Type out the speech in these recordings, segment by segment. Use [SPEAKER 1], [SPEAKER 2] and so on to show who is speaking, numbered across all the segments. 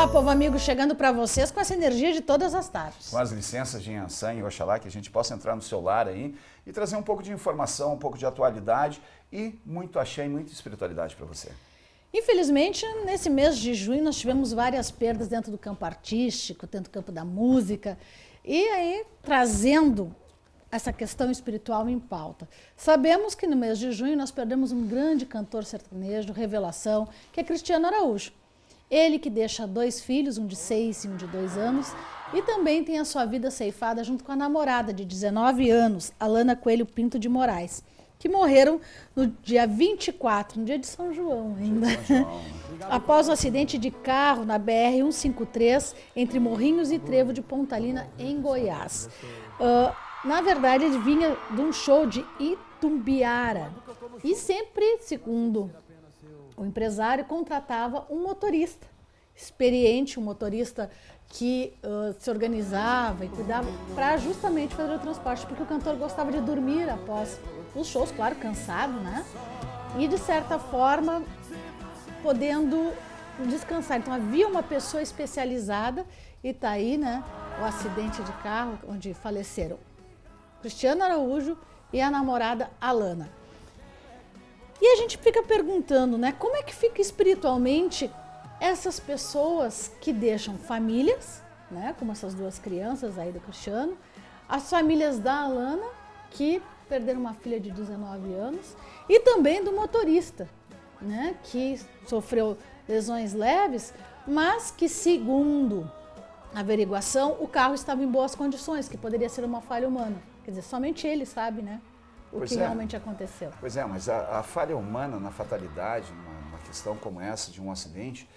[SPEAKER 1] Ó, povo amigo, chegando para vocês com essa energia de todas as tardes.
[SPEAKER 2] Com as licenças de Yansan e Oxalá, que a gente possa entrar no seu lar aí e trazer um pouco de informação, um pouco de atualidade e muito axé e muita espiritualidade para você.
[SPEAKER 1] Infelizmente, nesse mês de junho, nós tivemos várias perdas dentro do campo artístico, dentro do campo da música, e aí trazendo essa questão espiritual em pauta. Sabemos que no mês de junho nós perdemos um grande cantor sertanejo, revelação, que é Cristiano Araújo. Ele que deixa 2 filhos, um de 6 e um de 2 anos, e também tem a sua vida ceifada junto com a namorada de 19 anos, Alana Coelho Pinto de Moraes, que morreram no dia 24, no dia de São João ainda, após um acidente de carro na BR-153, entre Morrinhos e Trevo de Pontalina, em Goiás. Na verdade, ele vinha de um show de Itumbiara e sempre, segundo o empresário, contratava um motorista experiente, um motorista que se organizava e cuidava para justamente fazer o transporte, porque o cantor gostava de dormir após os shows, claro, cansado, né? E de certa forma, podendo descansar. Então havia uma pessoa especializada e tá aí, né, o acidente de carro onde faleceram Cristiano Araújo e a namorada Alana. E a gente fica perguntando, né, como é que fica espiritualmente essas pessoas que deixam famílias, né, como essas 2 crianças aí do Cristiano, as famílias da Alana, que perderam uma filha de 19 anos, e também do motorista, né, que sofreu lesões leves, mas que, segundo a averiguação, o carro estava em boas condições, que poderia ser uma falha humana. Quer dizer, somente ele sabe, né, o que realmente aconteceu.
[SPEAKER 2] Pois é, mas a falha humana na fatalidade, numa questão como essa de um acidente,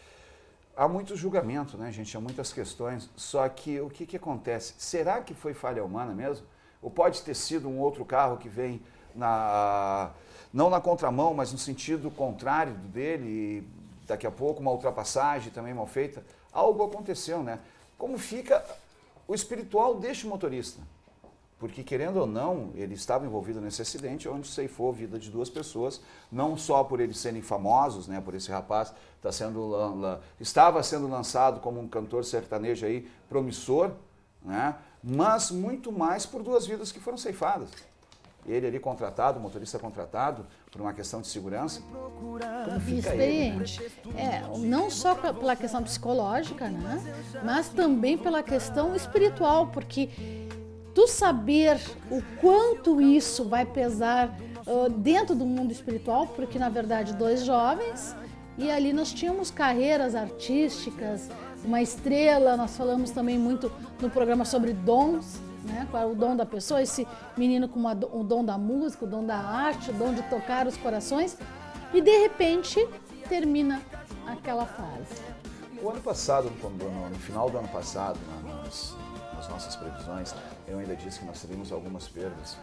[SPEAKER 2] há muito julgamento, né, gente? Há muitas questões. Só que o que acontece? Será que foi falha humana mesmo? Ou pode ter sido um outro carro que vem não na contramão, mas no sentido contrário dele, e daqui a pouco uma ultrapassagem também mal feita? Algo aconteceu, né? Como fica o espiritual deste motorista? Porque, querendo ou não, ele estava envolvido nesse acidente onde ceifou a vida de 2 pessoas, não só por eles serem famosos, né, por esse rapaz estava sendo lançado como um cantor sertanejo aí promissor, né, mas muito mais por 2 vidas que foram ceifadas. Ele ali contratado, o motorista contratado, por uma questão de segurança. Como fica
[SPEAKER 1] experiente.
[SPEAKER 2] Ele?
[SPEAKER 1] Não só pela questão psicológica, né, mas também pela questão espiritual, porque tu saber o quanto isso vai pesar dentro do mundo espiritual, porque na verdade 2 jovens, e ali nós tínhamos carreiras artísticas, uma estrela, nós falamos também muito no programa sobre dons, né? Qual é o dom da pessoa, esse menino com o dom da música, o dom da arte, o dom de tocar os corações, e de repente termina aquela fase.
[SPEAKER 2] O ano passado, no final do ano passado, nas nossas previsões, eu ainda disse que nós teríamos algumas perdas,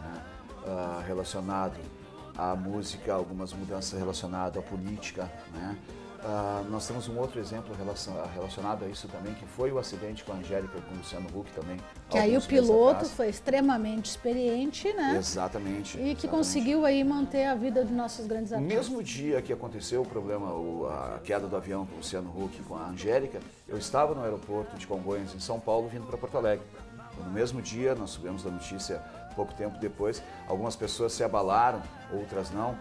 [SPEAKER 2] né, relacionado à música, algumas mudanças relacionadas à política, né. Nós temos um outro exemplo relacionado a isso também, que foi o acidente com a Angélica e com o Luciano Huck também.
[SPEAKER 1] Que aí o piloto foi extremamente experiente, né?
[SPEAKER 2] Exatamente.
[SPEAKER 1] E que conseguiu aí manter a vida dos nossos grandes artistas.
[SPEAKER 2] No mesmo dia que aconteceu o problema, a queda do avião com o Luciano Huck e com a Angélica, eu estava no aeroporto de Congonhas, em São Paulo, vindo para Porto Alegre. No mesmo dia, nós soubemos da notícia pouco tempo depois, algumas pessoas se abalaram, outras não.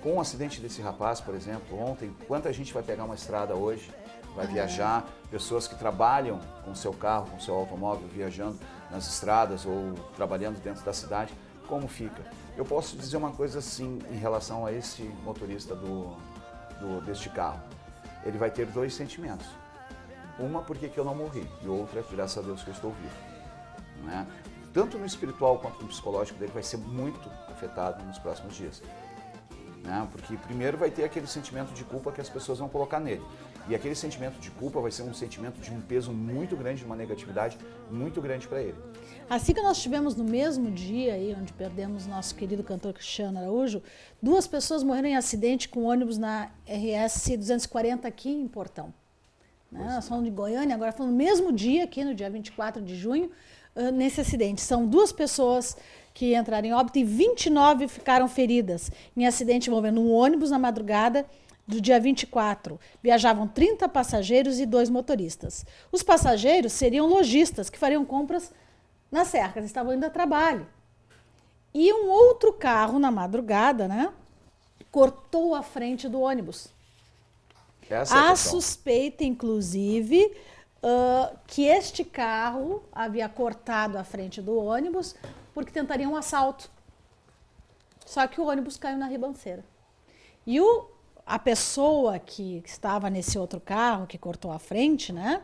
[SPEAKER 2] Com o acidente desse rapaz, por exemplo, ontem, quanta gente vai pegar uma estrada hoje, vai viajar, pessoas que trabalham com o seu carro, com o seu automóvel, viajando nas estradas ou trabalhando dentro da cidade, como fica? Eu posso dizer uma coisa assim em relação a esse motorista deste carro. Ele vai ter 2 sentimentos. Uma, porque eu não morri, e outra, graças a Deus que eu estou vivo. Né? Tanto no espiritual quanto no psicológico dele vai ser muito afetado nos próximos dias. Né? Porque primeiro vai ter aquele sentimento de culpa que as pessoas vão colocar nele. E aquele sentimento de culpa vai ser um sentimento de um peso muito grande, de uma negatividade muito grande para ele.
[SPEAKER 1] Assim que nós tivemos no mesmo dia, aí, onde perdemos nosso querido cantor Cristiano Araújo, 2 pessoas morreram em acidente com ônibus na RS 240 aqui em Portão. Né? Nós falamos de Goiânia, agora falando no mesmo dia, aqui no dia 24 de junho, nesse acidente. São 2 pessoas que entraram em óbito e 29 ficaram feridas em acidente envolvendo um ônibus na madrugada do dia 24, viajavam 30 passageiros e 2 motoristas. Os passageiros seriam lojistas que fariam compras na serra, eles estavam indo a trabalho. E um outro carro, na madrugada, né, cortou a frente do ônibus.
[SPEAKER 2] Essa é a
[SPEAKER 1] A
[SPEAKER 2] questão.
[SPEAKER 1] suspeita, inclusive, que este carro havia cortado a frente do ônibus porque tentaria um assalto. Só que o ônibus caiu na ribanceira. E a pessoa que estava nesse outro carro, que cortou a frente, né,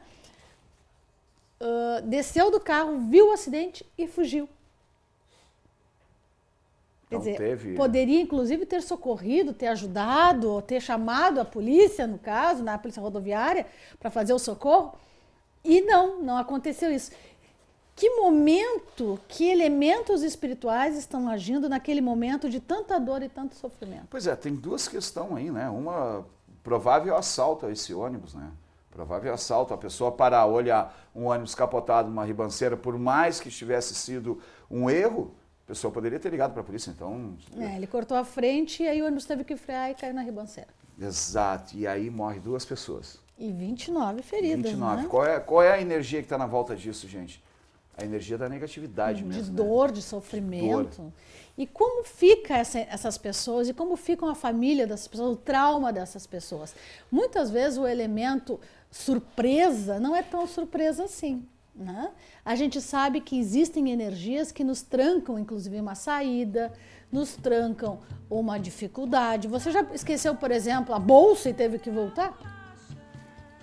[SPEAKER 1] desceu do carro, viu o acidente e fugiu. Quer
[SPEAKER 2] Não
[SPEAKER 1] dizer,
[SPEAKER 2] teve-
[SPEAKER 1] poderia inclusive ter socorrido, ter ajudado, ou ter chamado a polícia, no caso, na polícia rodoviária, para fazer o socorro. E não aconteceu isso. Que momento, que elementos espirituais estão agindo naquele momento de tanta dor e tanto sofrimento?
[SPEAKER 2] Pois é, tem duas questões aí, né? Uma, provável assalto a esse ônibus, né? Provável assalto, a pessoa parar, olhar um ônibus capotado numa ribanceira, por mais que tivesse sido um erro, a pessoa poderia ter ligado para a polícia, então...
[SPEAKER 1] Ele cortou a frente e aí o ônibus teve que frear e caiu na ribanceira.
[SPEAKER 2] Exato, e aí morre 2 pessoas.
[SPEAKER 1] E 29 feridas,
[SPEAKER 2] 29.
[SPEAKER 1] né?
[SPEAKER 2] Qual é a energia que está na volta disso, gente? A energia da negatividade
[SPEAKER 1] De
[SPEAKER 2] mesmo.
[SPEAKER 1] dor,
[SPEAKER 2] né?
[SPEAKER 1] de sofrimento. E como fica essas pessoas e como ficam a família dessas pessoas, o trauma dessas pessoas? Muitas vezes o elemento surpresa não é tão surpresa assim, né? A gente sabe que existem energias que nos trancam, inclusive, uma saída, nos trancam uma dificuldade. Você já esqueceu, por exemplo, a bolsa e teve que voltar?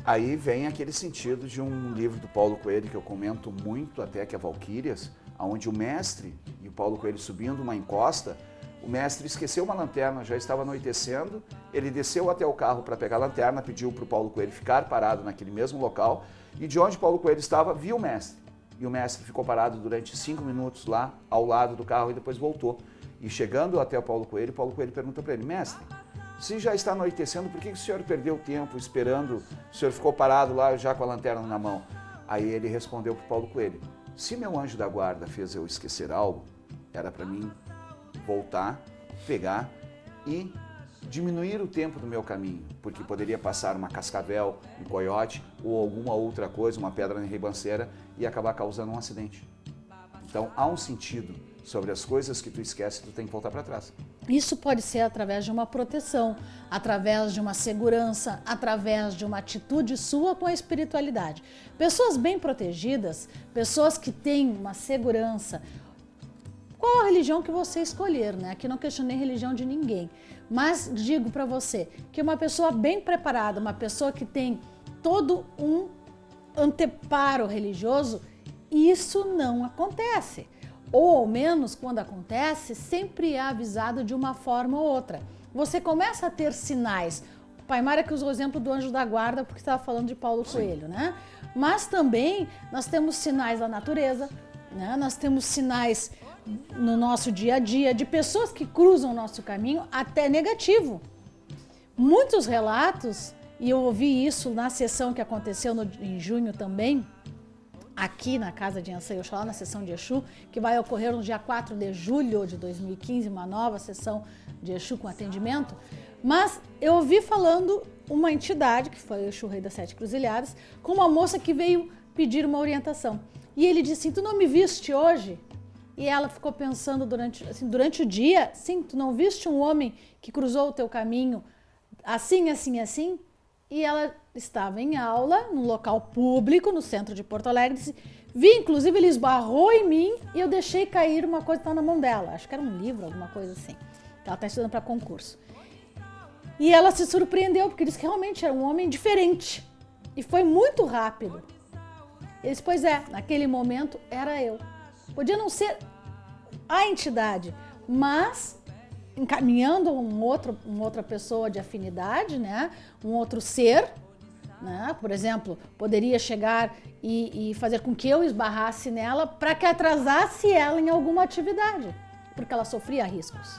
[SPEAKER 2] Aí vem aquele sentido de um livro do Paulo Coelho que eu comento muito até, que é Valquírias, onde o mestre e o Paulo Coelho subindo uma encosta, o mestre esqueceu uma lanterna, já estava anoitecendo, ele desceu até o carro para pegar a lanterna, pediu para o Paulo Coelho ficar parado naquele mesmo local e de onde Paulo Coelho estava, viu o mestre. E o mestre ficou parado durante 5 minutos lá ao lado do carro e depois voltou. E chegando até o Paulo Coelho pergunta para ele, mestre, se já está anoitecendo, por que o senhor perdeu tempo esperando? O senhor ficou parado lá já com a lanterna na mão. Aí ele respondeu para o Paulo Coelho, se meu anjo da guarda fez eu esquecer algo, era para mim voltar, pegar e diminuir o tempo do meu caminho, porque poderia passar uma cascavel, um coiote ou alguma outra coisa, uma pedra na ribanceira e acabar causando um acidente. Então há um sentido sobre as coisas que tu esquece, tu tem que voltar para trás.
[SPEAKER 1] Isso pode ser através de uma proteção, através de uma segurança, através de uma atitude sua com a espiritualidade. Pessoas bem protegidas, pessoas que têm uma segurança. Qual a religião que você escolher, né? Aqui não questionei religião de ninguém, mas digo para você que uma pessoa bem preparada, uma pessoa que tem todo um anteparo religioso, isso não acontece. Ou ao menos, quando acontece, sempre é avisado de uma forma ou outra. Você começa a ter sinais. O Pai Mara que usou o exemplo do anjo da guarda, porque estava falando de Paulo Coelho, né? Mas também nós temos sinais da natureza, né? Nós temos sinais no nosso dia a dia de pessoas que cruzam o nosso caminho, até negativo. Muitos relatos, e eu ouvi isso na sessão que aconteceu em junho também, aqui na casa de Ançã e Oxalá, na sessão de Exu, que vai ocorrer no dia 4 de julho de 2015, uma nova sessão de Exu com atendimento. Mas eu ouvi falando uma entidade, que foi o Exu Rei das 7 Cruzilhadas, com uma moça que veio pedir uma orientação. E ele disse assim, tu não me viste hoje? E ela ficou pensando durante o dia, sim, tu não viste um homem que cruzou o teu caminho assim, assim, assim? E ela estava em aula, num local público, no centro de Porto Alegre, disse, vi, inclusive, ele esbarrou em mim e eu deixei cair uma coisa que estava na mão dela. Acho que era um livro, alguma coisa assim. Ela está estudando para concurso. E ela se surpreendeu, porque disse que realmente era um homem diferente. E foi muito rápido. Ele disse, pois é, naquele momento era eu. Podia não ser a entidade, mas encaminhando outra pessoa de afinidade, né? Um outro ser, né? Por exemplo, poderia chegar e fazer com que eu esbarrasse nela para que atrasasse ela em alguma atividade, porque ela sofria riscos.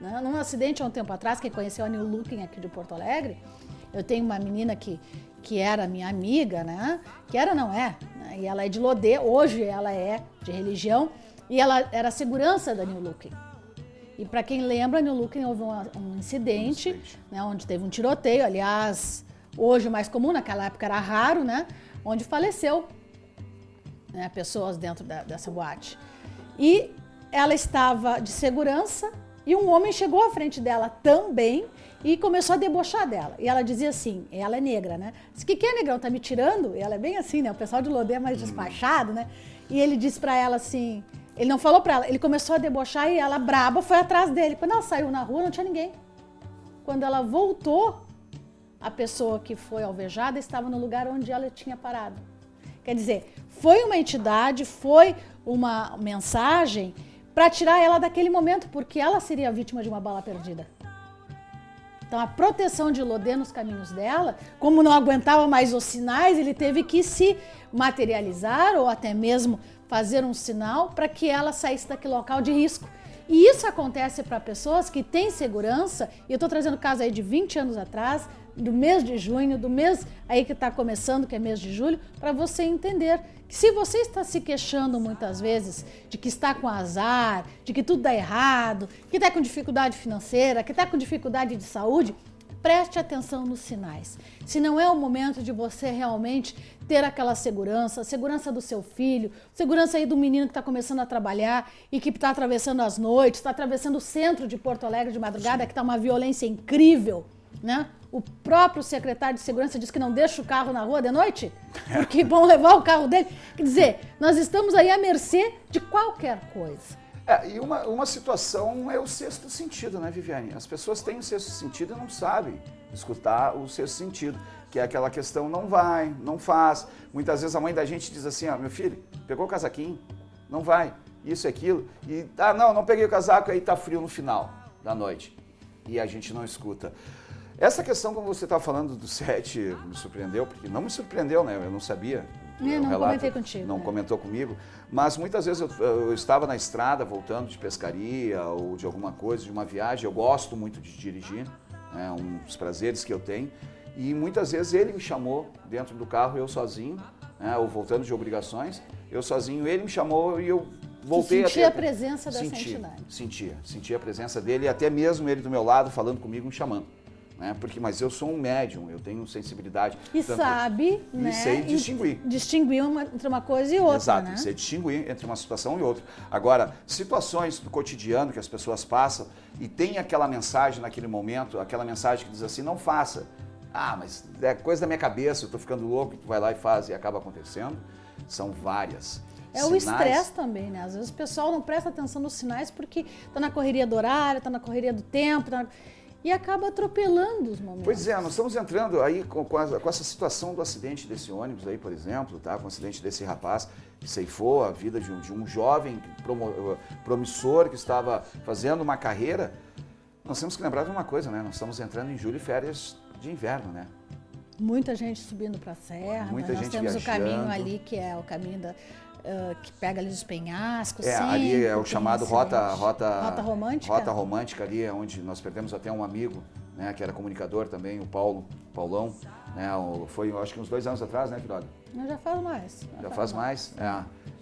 [SPEAKER 1] Né? Num acidente há um tempo atrás, quem conheceu a New Looking aqui de Porto Alegre, eu tenho uma menina que era minha amiga, né? Que era, não é, né? E ela é de Lodê, hoje ela é de religião, e ela era a segurança da New Looking. E para quem lembra, em New Lucre houve um incidente, né, onde teve um tiroteio, aliás, hoje mais comum, naquela época era raro, né, onde faleceu, né, pessoas dentro dessa boate. E ela estava de segurança e um homem chegou à frente dela também e começou a debochar dela. E ela dizia assim, ela é negra, né? Disse, que é, negrão? Tá me tirando? E ela é bem assim, né? O pessoal de Lodê é mais despachado, né? E ele disse pra ela assim, ele não falou pra ela, ele começou a debochar e ela, braba, foi atrás dele. Quando ela saiu na rua, não tinha ninguém. Quando ela voltou, a pessoa que foi alvejada estava no lugar onde ela tinha parado. Quer dizer, foi uma entidade, foi uma mensagem para tirar ela daquele momento, porque ela seria vítima de uma bala perdida. Então a proteção de Lodê nos caminhos dela, como não aguentava mais os sinais, ele teve que se materializar ou até mesmo fazer um sinal para que ela saísse daquele local de risco. E isso acontece para pessoas que têm segurança, e eu estou trazendo caso aí de 20 anos atrás, do mês de junho, do mês aí que está começando, que é mês de julho, para você entender que se você está se queixando muitas vezes de que está com azar, de que tudo dá errado, que está com dificuldade financeira, que está com dificuldade de saúde, preste atenção nos sinais. Se não é o momento de você realmente ter aquela segurança, segurança do seu filho, segurança aí do menino que está começando a trabalhar e que está atravessando as noites, está atravessando o centro de Porto Alegre de madrugada, que está uma violência incrível, né? O próprio secretário de segurança diz que não deixa o carro na rua de noite, porque vão levar o carro dele. Quer dizer, nós estamos aí à mercê de qualquer coisa.
[SPEAKER 2] E uma situação é o sexto sentido, né, Viviane? As pessoas têm o sexto sentido e não sabem escutar o sexto sentido, que é aquela questão não vai, não faz. Muitas vezes a mãe da gente diz assim, ó, meu filho, pegou o casaquinho? Não vai, isso e aquilo. E, não peguei o casaco, aí tá frio no final da noite. E a gente não escuta. Essa questão, como você estava falando do 7, me surpreendeu, porque não me surpreendeu, né? Eu não sabia.
[SPEAKER 1] Não comentei contigo.
[SPEAKER 2] Não comentou comigo. Mas muitas vezes eu estava na estrada, voltando de pescaria ou de alguma coisa, de uma viagem. Eu gosto muito de dirigir, é um dos prazeres que eu tenho. E muitas vezes ele me chamou dentro do carro, eu sozinho, né? Ou voltando de obrigações, eu sozinho, ele me chamou e eu voltei.
[SPEAKER 1] Sentia a presença dessa entidade.
[SPEAKER 2] Sentia a presença dele e até mesmo ele do meu lado falando comigo, me chamando. Mas eu sou um médium, eu tenho sensibilidade.
[SPEAKER 1] E sabe, né?
[SPEAKER 2] E sei distinguir.
[SPEAKER 1] Distinguir entre uma coisa e outra,
[SPEAKER 2] exato,
[SPEAKER 1] né?
[SPEAKER 2] Sei distinguir entre uma situação e outra. Agora, situações do cotidiano que as pessoas passam e tem aquela mensagem naquele momento, aquela mensagem que diz assim, não faça. Mas é coisa da minha cabeça, eu tô ficando louco, tu vai lá e faz e acaba acontecendo. São várias.
[SPEAKER 1] É o estresse também, né? Às vezes o pessoal não presta atenção nos sinais porque tá na correria do horário, tá na correria do tempo, e acaba atropelando os momentos.
[SPEAKER 2] Pois é, nós estamos entrando aí com essa situação do acidente desse ônibus aí, por exemplo, tá? Com o acidente desse rapaz que ceifou a vida de um jovem promissor que estava fazendo uma carreira. Nós temos que lembrar de uma coisa, né? Nós estamos entrando em julho e férias de inverno, né?
[SPEAKER 1] Muita gente subindo para a serra,
[SPEAKER 2] muita
[SPEAKER 1] nós
[SPEAKER 2] gente
[SPEAKER 1] temos
[SPEAKER 2] viajando.
[SPEAKER 1] O caminho ali, que é o caminho que pega ali os penhascos.
[SPEAKER 2] Ali é o chamado rota
[SPEAKER 1] romântica.
[SPEAKER 2] Rota romântica ali, é onde nós perdemos até um amigo, né, que era comunicador também, o Paulão, né, foi acho que uns 2 anos atrás, né, Quiroga?
[SPEAKER 1] Já faz mais.
[SPEAKER 2] Já faz mais.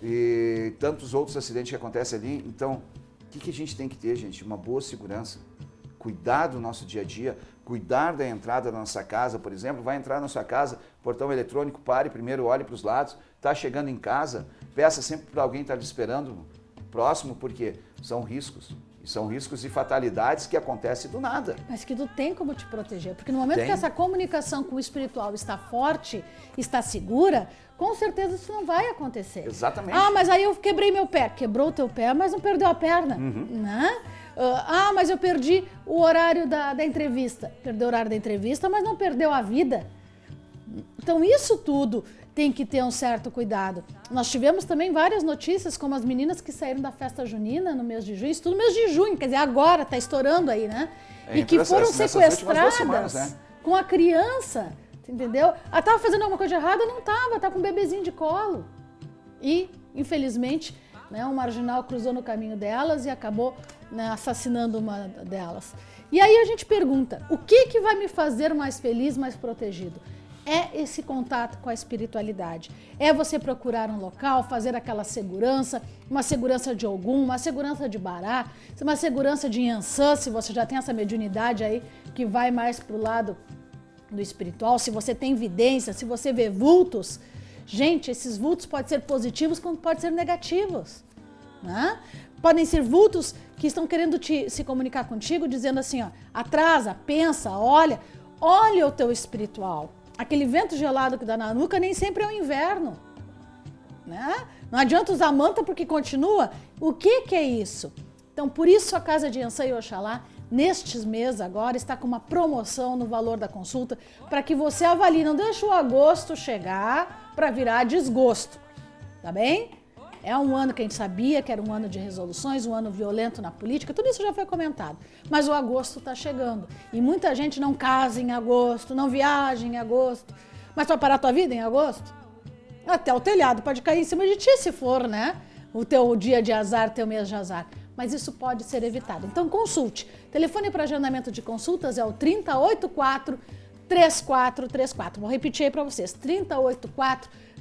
[SPEAKER 2] E tantos outros acidentes que acontecem ali, então, o que a gente tem que ter, gente? Uma boa segurança, cuidar do nosso dia a dia, cuidar da entrada da nossa casa, por exemplo, vai entrar na sua casa, portão eletrônico, pare primeiro, olhe para os lados, está chegando em casa, peça sempre para alguém estar lhe esperando próximo, porque são riscos. E são riscos e fatalidades que acontecem do nada.
[SPEAKER 1] Mas que tu tem como te proteger, porque no momento que essa comunicação com o espiritual está forte, está segura, com certeza isso não vai acontecer.
[SPEAKER 2] Exatamente.
[SPEAKER 1] Mas aí eu quebrei meu pé. Quebrou o teu pé, mas não perdeu a perna, né? Mas eu perdi o horário da entrevista. Perdeu o horário da entrevista, mas não perdeu a vida. Então isso tudo tem que ter um certo cuidado. Nós tivemos também várias notícias, como as meninas que saíram da festa junina no mês de junho, isso tudo no mês de junho, quer dizer, agora está estourando aí, né? E que foram sequestradas
[SPEAKER 2] semanas, né?
[SPEAKER 1] Com a criança, entendeu? Ela estava fazendo alguma coisa errada? Não estava, estava com um bebezinho de colo. E, infelizmente, né, um marginal cruzou no caminho delas e acabou, né, assassinando uma delas. E aí a gente pergunta, o que vai me fazer mais feliz, mais protegido? é esse contato com a espiritualidade. É você procurar um local, fazer aquela segurança, uma segurança de Ogum, uma segurança de Bará, uma segurança de Yansan, se você já tem essa mediunidade aí que vai mais para o lado do espiritual, se você tem vidência, se você vê vultos. Gente, esses vultos podem ser positivos como podem ser negativos, né? Podem ser vultos que estão querendo se comunicar contigo, dizendo assim, ó, atrasa, pensa, olha o teu espiritual. Aquele vento gelado que dá na nuca nem sempre é o inverno, né? Não adianta usar manta porque continua. O que é isso? Então, por isso a Casa de Yansan e Oxalá, nestes meses agora, está com uma promoção no valor da consulta para que você avalie. Não deixe o agosto chegar para virar desgosto, tá bem? É um ano que a gente sabia que era um ano de resoluções, um ano violento na política, tudo isso já foi comentado. Mas o agosto está chegando. E muita gente não casa em agosto, não viaja em agosto. Mas vai parar a tua vida em agosto? Até o telhado pode cair em cima de ti se for, né? O teu dia de azar, teu mês de azar. Mas isso pode ser evitado. Então consulte. Telefone para agendamento de consultas é o 3084-3434. Vou repetir aí para vocês.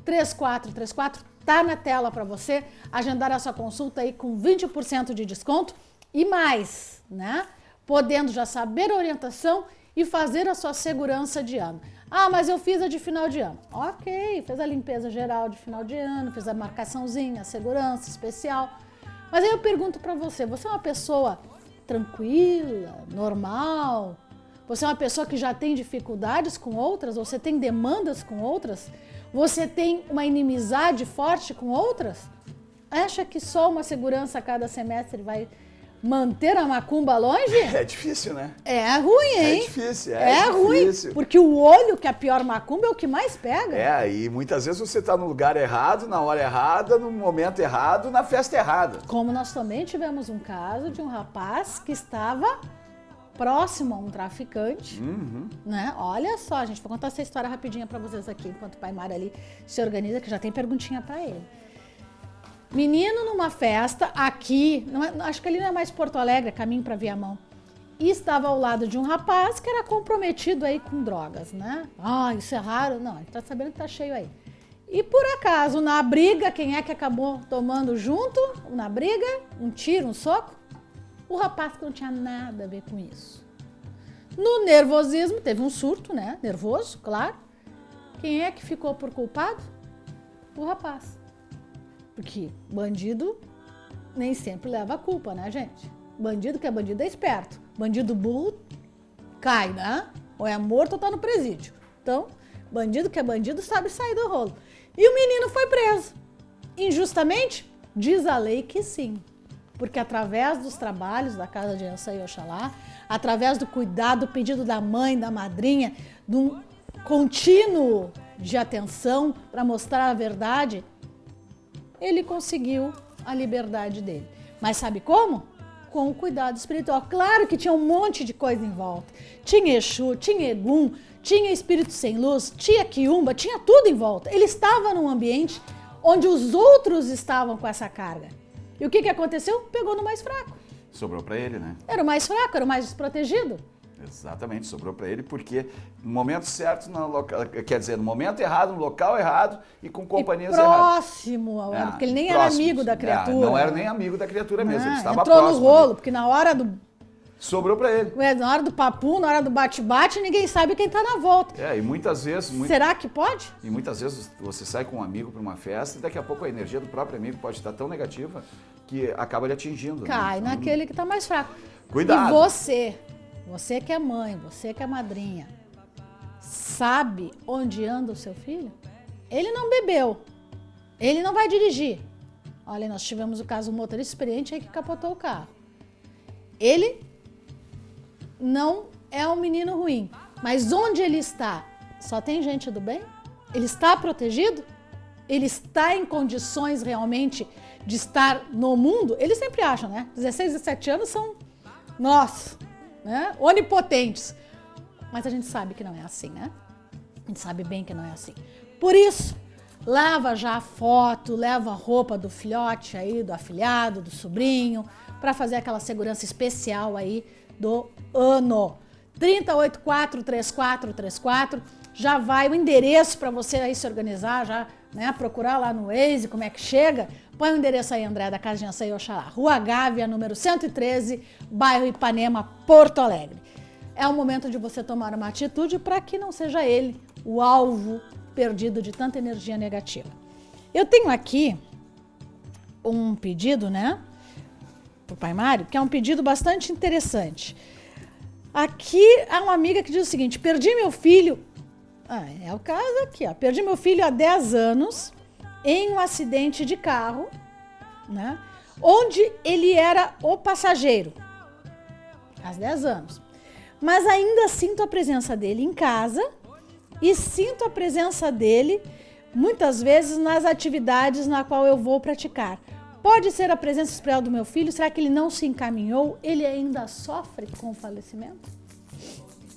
[SPEAKER 1] 3084-3434. Tá na tela para você agendar a sua consulta aí com 20% de desconto e mais, né? Podendo já saber a orientação e fazer a sua segurança de ano. Ah, mas eu fiz a de final de ano. Ok, fez a limpeza geral de final de ano, fez a marcaçãozinha, a segurança especial. Mas aí eu pergunto para você, você é uma pessoa tranquila, normal? Você é uma pessoa que já tem dificuldades com outras? Você tem demandas com outras? Você tem uma inimizade forte com outras? Acha que só uma segurança a cada semestre vai manter a macumba longe?
[SPEAKER 2] É difícil, né?
[SPEAKER 1] É ruim, hein?
[SPEAKER 2] É difícil,
[SPEAKER 1] ruim, porque o olho, que é a pior macumba, é o que mais pega.
[SPEAKER 2] E muitas vezes você está no lugar errado, na hora errada, no momento errado, na festa errada.
[SPEAKER 1] Como nós também tivemos um caso de um rapaz que estava próximo a um traficante, né? Olha só, gente, vou contar essa história rapidinha para vocês aqui, enquanto o Pai Mário ali se organiza, que já tem perguntinha para ele. Menino numa festa aqui, acho que ali não é mais Porto Alegre, é caminho para Viamão, e estava ao lado de um rapaz que era comprometido aí com drogas, né? Ah, isso é raro? Não, ele tá sabendo que tá cheio aí. E por acaso, na briga, quem é que acabou tomando junto, na briga, um tiro, um soco? O rapaz que não tinha nada a ver com isso. No nervosismo, teve um surto, né? Nervoso, claro. Quem é que ficou por culpado? O rapaz. Porque bandido nem sempre leva a culpa, né, gente? Bandido que é bandido é esperto. Bandido burro cai, né? Ou é morto ou tá no presídio. Então, bandido que é bandido sabe sair do rolo. E o menino foi preso. Injustamente? Diz a lei que sim. Porque através dos trabalhos da Casa de Yansan e Oxalá, através do cuidado, do pedido da mãe, da madrinha, de um contínuo de atenção para mostrar a verdade, ele conseguiu a liberdade dele. Mas sabe como? Com o cuidado espiritual. Claro que tinha um monte de coisa em volta. Tinha Exu, tinha Egum, tinha espírito sem luz, tinha Quiumba, tinha tudo em volta. Ele estava num ambiente onde os outros estavam com essa carga. E o que aconteceu? Pegou no mais fraco.
[SPEAKER 2] Sobrou para ele, né?
[SPEAKER 1] Era o mais fraco, era o mais desprotegido.
[SPEAKER 2] Exatamente, sobrou para ele porque no momento certo, quer dizer, no momento errado, no local errado e com companhias erradas.
[SPEAKER 1] Próximo, porque ele nem era amigo da criatura.
[SPEAKER 2] Não era nem amigo da criatura mesmo, ele estava
[SPEAKER 1] entrou
[SPEAKER 2] próximo.
[SPEAKER 1] No rolo, porque na hora do...
[SPEAKER 2] Sobrou para ele.
[SPEAKER 1] Na hora do papu, na hora do bate-bate, ninguém sabe quem tá na volta.
[SPEAKER 2] E muitas vezes...
[SPEAKER 1] Será que pode?
[SPEAKER 2] E muitas vezes você sai com um amigo para uma festa e daqui a pouco a energia do próprio amigo pode estar tão negativa que acaba lhe atingindo.
[SPEAKER 1] Cai naquele que tá mais fraco.
[SPEAKER 2] Cuidado.
[SPEAKER 1] E você que é mãe, você que é madrinha, sabe onde anda o seu filho? Ele não bebeu, ele não vai dirigir. Olha, nós tivemos o caso do motorista experiente aí que capotou o carro. Ele não é um menino ruim, mas onde ele está? Só tem gente do bem? Ele está protegido? Ele está em condições realmente de estar no mundo? Eles sempre acham, né? 16, 17 anos são nós, né? Onipotentes. Mas a gente sabe que não é assim, né? A gente sabe bem que não é assim. Por isso, leva já a foto, leva a roupa do filhote aí, do afilhado, do sobrinho, para fazer aquela segurança especial aí do ano. 3084-3434. já vai o endereço para você aí se organizar, já, né, procurar lá no Waze como é que chega. Põe o endereço aí, André, da Casa de Ança e Oxalá. Rua Gávea, número 113, bairro Ipanema, Porto Alegre. É o momento de você tomar uma atitude para que não seja ele o alvo perdido de tanta energia negativa. Eu tenho aqui um pedido, né, pro Pai Mário, que é um pedido bastante interessante. Aqui há uma amiga que diz o seguinte: perdi meu filho, é o caso aqui, ó, perdi meu filho há 10 anos em um acidente de carro, né, onde ele era o passageiro, há 10 anos. Mas ainda sinto a presença dele em casa e sinto a presença dele muitas vezes nas atividades na qual eu vou praticar. Pode ser a presença espiritual do meu filho? Será que ele não se encaminhou? Ele ainda sofre com o falecimento?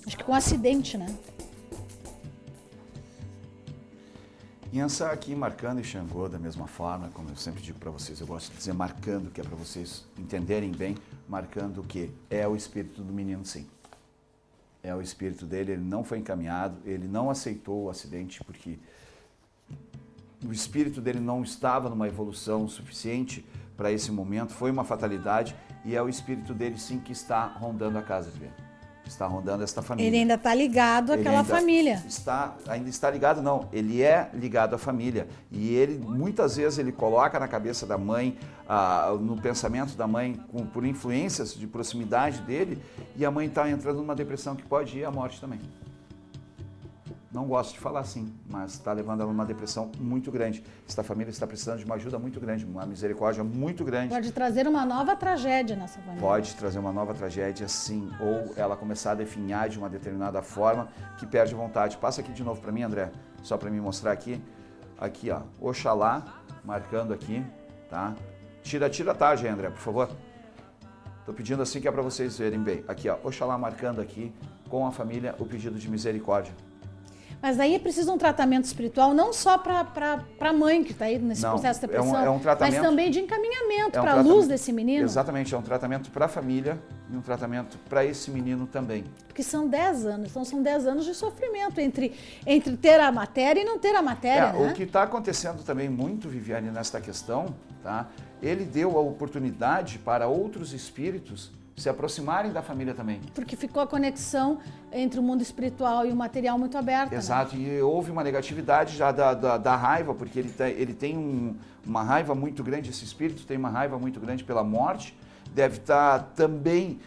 [SPEAKER 1] Acho que com acidente, né?
[SPEAKER 2] Inhansá aqui marcando e Xangô da mesma forma, como eu sempre digo para vocês, eu gosto de dizer marcando, que é para vocês entenderem bem, marcando o que é o espírito do menino, sim. É o espírito dele, ele não foi encaminhado, ele não aceitou o acidente porque o espírito dele não estava numa evolução suficiente para esse momento, foi uma fatalidade e é o espírito dele sim que está rondando a casa dele. Está rondando esta família.
[SPEAKER 1] Ele ainda está ligado àquela família.
[SPEAKER 2] Ainda está ligado, não. Ele é ligado à família. E ele, muitas vezes, ele coloca na cabeça da mãe, no pensamento da mãe, por influências de proximidade dele, e a mãe está entrando numa depressão que pode ir à morte também. Não gosto de falar assim, mas está levando ela a uma depressão muito grande. Esta família está precisando de uma ajuda muito grande, uma misericórdia muito grande.
[SPEAKER 1] Pode trazer uma nova tragédia nessa família.
[SPEAKER 2] Pode trazer uma nova tragédia, sim. Ou ela começar a definhar de uma determinada forma que perde vontade. Passa aqui de novo para mim, André, só para me mostrar aqui. Aqui, ó, Oxalá, marcando aqui, tá? Tira a tarja aí, André, por favor. Estou pedindo assim que é para vocês verem bem. Aqui, ó, Oxalá marcando aqui com a família o pedido de misericórdia.
[SPEAKER 1] Mas aí é preciso um tratamento espiritual, não só para a mãe que está aí nesse processo de depressão,
[SPEAKER 2] é um tratamento,
[SPEAKER 1] mas também de encaminhamento para a luz desse menino.
[SPEAKER 2] Exatamente, é um tratamento para a família e um tratamento para esse menino também.
[SPEAKER 1] Porque são 10 anos, então são 10 anos de sofrimento entre ter a matéria e não ter a matéria, né?
[SPEAKER 2] O que está acontecendo também muito, Viviane, nesta questão, tá? Ele deu a oportunidade para outros espíritos se aproximarem da família também.
[SPEAKER 1] Porque ficou a conexão entre o mundo espiritual e o material muito aberta.
[SPEAKER 2] Exato, né? E houve uma negatividade já da raiva, porque ele tem uma raiva muito grande, esse espírito tem uma raiva muito grande pela morte, deve estar também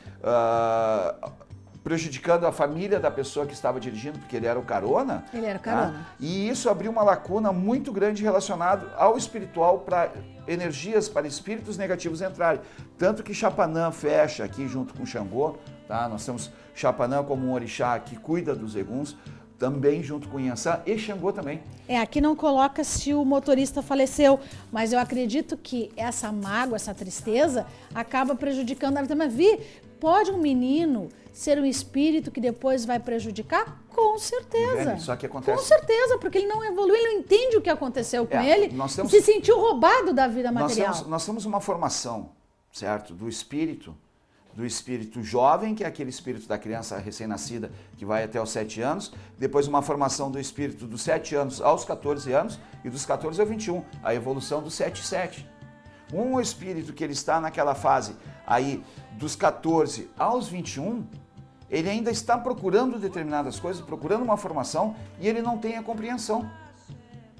[SPEAKER 2] prejudicando a família da pessoa que estava dirigindo, porque ele era o carona.
[SPEAKER 1] Ele era o carona.
[SPEAKER 2] Tá? E isso abriu uma lacuna muito grande relacionado ao espiritual para energias, para espíritos negativos entrarem. Tanto que Chapanã fecha aqui junto com Xangô, tá? Nós temos Chapanã como um orixá que cuida dos eguns, também junto com Inhansá e Xangô também.
[SPEAKER 1] Aqui não coloca se o motorista faleceu, mas eu acredito que essa mágoa, essa tristeza, acaba prejudicando a vida. Mas pode um menino ser um espírito que depois vai prejudicar? Com certeza.
[SPEAKER 2] Só que acontece...
[SPEAKER 1] Com certeza, porque ele não evoluiu, ele não entende o que aconteceu com ele e se sentiu roubado da vida material.
[SPEAKER 2] Nós temos uma formação, certo, do espírito jovem, que é aquele espírito da criança recém-nascida que vai até os 7 anos, depois uma formação do espírito dos 7 anos aos 14 anos e dos 14 ao 21, a evolução do 7-7. Um espírito que ele está naquela fase aí dos 14 aos 21, ele ainda está procurando determinadas coisas, procurando uma formação e ele não tem a compreensão.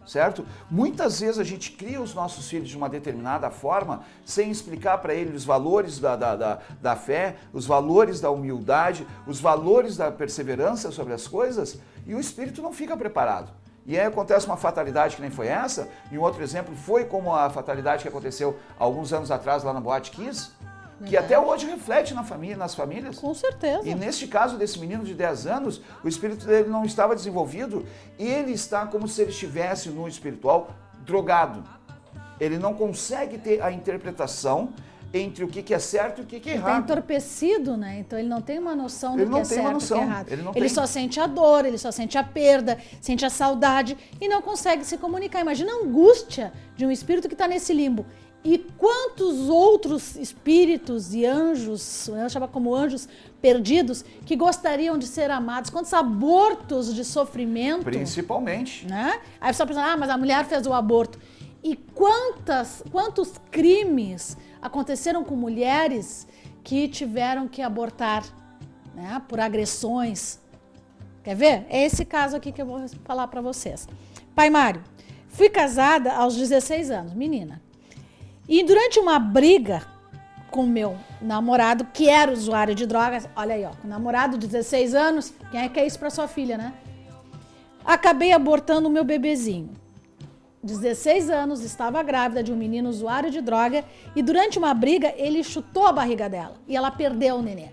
[SPEAKER 2] Certo? Muitas vezes a gente cria os nossos filhos de uma determinada forma sem explicar para eles os valores da fé, os valores da humildade, os valores da perseverança sobre as coisas e o espírito não fica preparado. E aí acontece uma fatalidade que nem foi essa, e um outro exemplo foi como a fatalidade que aconteceu alguns anos atrás lá na Boate Kiss, que até hoje reflete nas famílias.
[SPEAKER 1] Com certeza.
[SPEAKER 2] E neste caso desse menino de 10 anos, o espírito dele não estava desenvolvido, ele está como se ele estivesse no espiritual drogado. Ele não consegue ter a interpretação entre o que é certo e o que é errado.
[SPEAKER 1] Está entorpecido, né? Então ele não tem uma noção do que é certo e o que é errado.
[SPEAKER 2] Ele
[SPEAKER 1] só sente a dor, ele só sente a perda, sente a saudade e não consegue se comunicar. Imagina a angústia de um espírito que está nesse limbo. E quantos outros espíritos e anjos, eu chamo como anjos perdidos, que gostariam de ser amados? Quantos abortos de sofrimento?
[SPEAKER 2] Principalmente.
[SPEAKER 1] Né? Aí a pessoa pensa, mas a mulher fez o aborto. E quantos crimes aconteceram com mulheres que tiveram que abortar, né, por agressões? Quer ver? É esse caso aqui que eu vou falar para vocês. Pai Mário, fui casada aos 16 anos, menina. E durante uma briga com meu namorado, que era usuário de drogas, olha aí, ó, namorado de 16 anos, quem é que é isso para sua filha, né? Acabei abortando o meu bebezinho. 16 anos, estava grávida de um menino usuário de droga e durante uma briga ele chutou a barriga dela e ela perdeu o neném.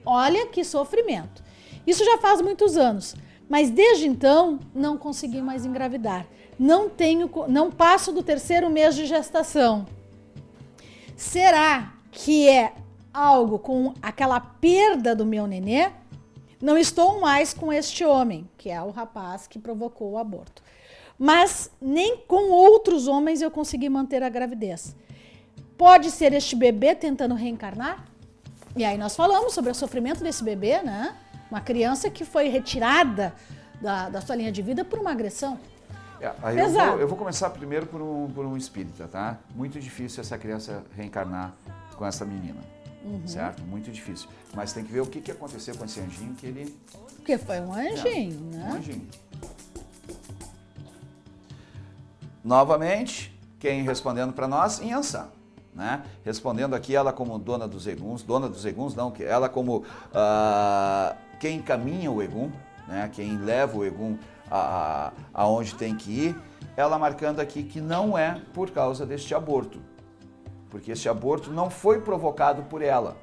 [SPEAKER 1] Olha que sofrimento. Isso já faz muitos anos, mas desde então não consegui mais engravidar. Não passo do 3º mês de gestação. Será que é algo com aquela perda do meu nenê? Não estou mais com este homem, que é o rapaz que provocou o aborto. Mas nem com outros homens eu consegui manter a gravidez. Pode ser este bebê tentando reencarnar? E aí nós falamos sobre o sofrimento desse bebê, né? Uma criança que foi retirada da sua linha de vida por uma agressão.
[SPEAKER 2] Eu vou começar primeiro por um espírita, tá? Muito difícil essa criança reencarnar com essa menina, certo? Muito difícil. Mas tem que ver o que aconteceu com esse anjinho que ele...
[SPEAKER 1] Porque foi um anjinho, né?
[SPEAKER 2] Um anjinho. Novamente, quem respondendo para nós? Inhansã, né? Respondendo aqui ela como dona dos eguns não, que ela como quem encaminha o egum, né? Quem leva o egum aonde tem que ir, ela marcando aqui que não é por causa deste aborto, porque este aborto não foi provocado por ela,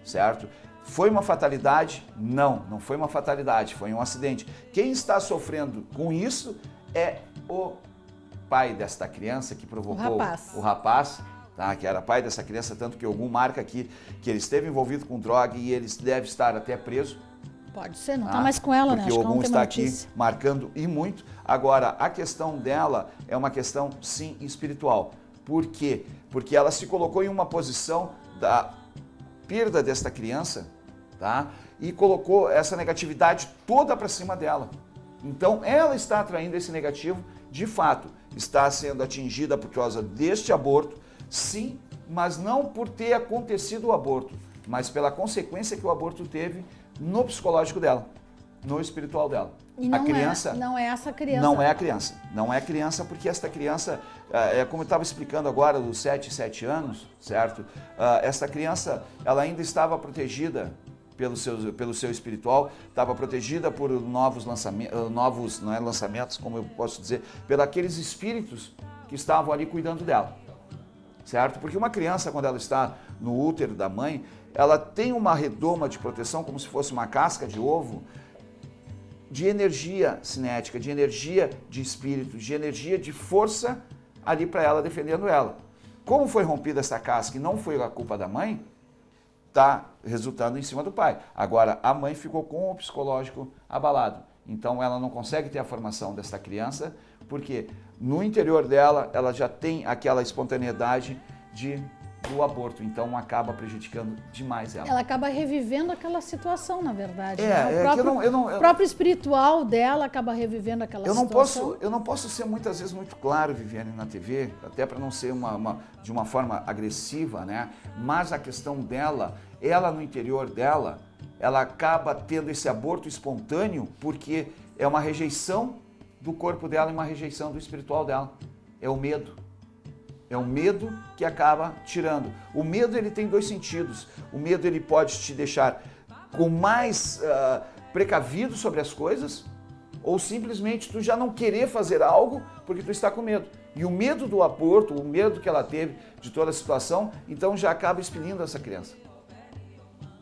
[SPEAKER 2] certo? Foi uma fatalidade? Não foi uma fatalidade, foi um acidente. Quem está sofrendo com isso é o pai desta criança que provocou o rapaz, tá? Que era pai dessa criança, tanto que algum marca aqui que ele esteve envolvido com droga e ele deve estar até preso.
[SPEAKER 1] Pode ser, não está mais com ela, né?
[SPEAKER 2] Porque algum está aqui marcando e muito. Agora, a questão dela é uma questão, sim, espiritual. Por quê? Porque ela se colocou em uma posição da perda desta criança, tá? E colocou essa negatividade toda para cima dela. Então, ela está atraindo esse negativo, de fato, está sendo atingida por causa deste aborto, sim, mas não por ter acontecido o aborto, mas pela consequência que o aborto teve no psicológico dela, no espiritual dela.
[SPEAKER 1] E não, a criança, não é essa criança.
[SPEAKER 2] Não é a criança. Não é a criança porque esta criança, como eu estava explicando agora, dos 7 anos, certo? Esta criança, ela ainda estava protegida pelo seu espiritual, estava protegida por novos lançamentos, como eu posso dizer, pelos aqueles espíritos que estavam ali cuidando dela, certo? Porque uma criança, quando ela está no útero da mãe, ela tem uma redoma de proteção, como se fosse uma casca de ovo, de energia cinética, de energia de espírito, de energia de força ali para ela, defendendo ela. Como foi rompida essa casca e não foi a culpa da mãe, está resultando em cima do pai. Agora, a mãe ficou com o psicológico abalado. Então, ela não consegue ter a formação dessa criança, porque no interior dela, ela já tem aquela espontaneidade do aborto. Então, acaba prejudicando demais ela.
[SPEAKER 1] Ela acaba revivendo aquela situação, na verdade.
[SPEAKER 2] O
[SPEAKER 1] próprio espiritual dela acaba revivendo aquela situação.
[SPEAKER 2] Eu não posso ser muitas vezes muito claro, Viviane, na TV, até para não ser de uma forma agressiva, né? Mas a questão dela, ela no interior dela, ela acaba tendo esse aborto espontâneo porque é uma rejeição do corpo dela e uma rejeição do espiritual dela. É o medo. É o medo que acaba tirando. O medo, ele tem dois sentidos. O medo, ele pode te deixar com mais precavido sobre as coisas, ou simplesmente tu já não querer fazer algo porque tu está com medo. E o medo do aborto, o medo que ela teve de toda a situação, então já acaba expelindo essa criança.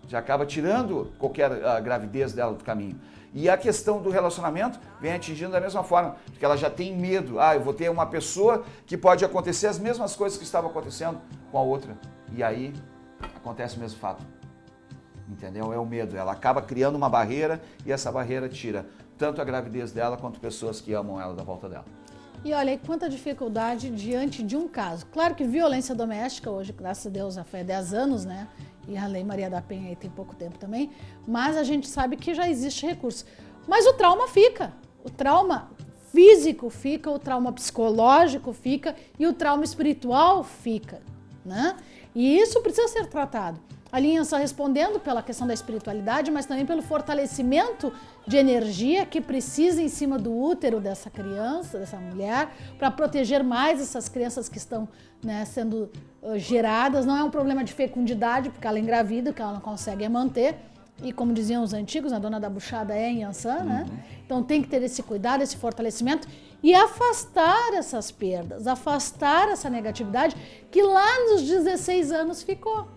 [SPEAKER 2] Já acaba tirando qualquer gravidez dela do caminho. E a questão do relacionamento vem atingindo da mesma forma, porque ela já tem medo. Eu vou ter uma pessoa que pode acontecer as mesmas coisas que estavam acontecendo com a outra. E aí acontece o mesmo fato. Entendeu? É o medo. Ela acaba criando uma barreira e essa barreira tira tanto a gravidez dela quanto pessoas que amam ela da volta dela.
[SPEAKER 1] E olha aí quanta dificuldade diante de um caso. Claro que violência doméstica, hoje, graças a Deus, já foi há 10 anos, né? E a Lei Maria da Penha aí tem pouco tempo também, mas a gente sabe que já existe recurso. Mas o trauma fica. O trauma físico fica, o trauma psicológico fica e o trauma espiritual fica, né? E isso precisa ser tratado. A linha só respondendo pela questão da espiritualidade, mas também pelo fortalecimento de energia que precisa em cima do útero dessa criança, dessa mulher, para proteger mais essas crianças que estão, né, sendo geradas. Não é um problema de fecundidade, porque ela é engravida, que ela não consegue manter. E como diziam os antigos, a dona da buchada é em Iansã, né? Então tem que ter esse cuidado, esse fortalecimento e afastar essas perdas, afastar essa negatividade que lá nos 16 anos ficou.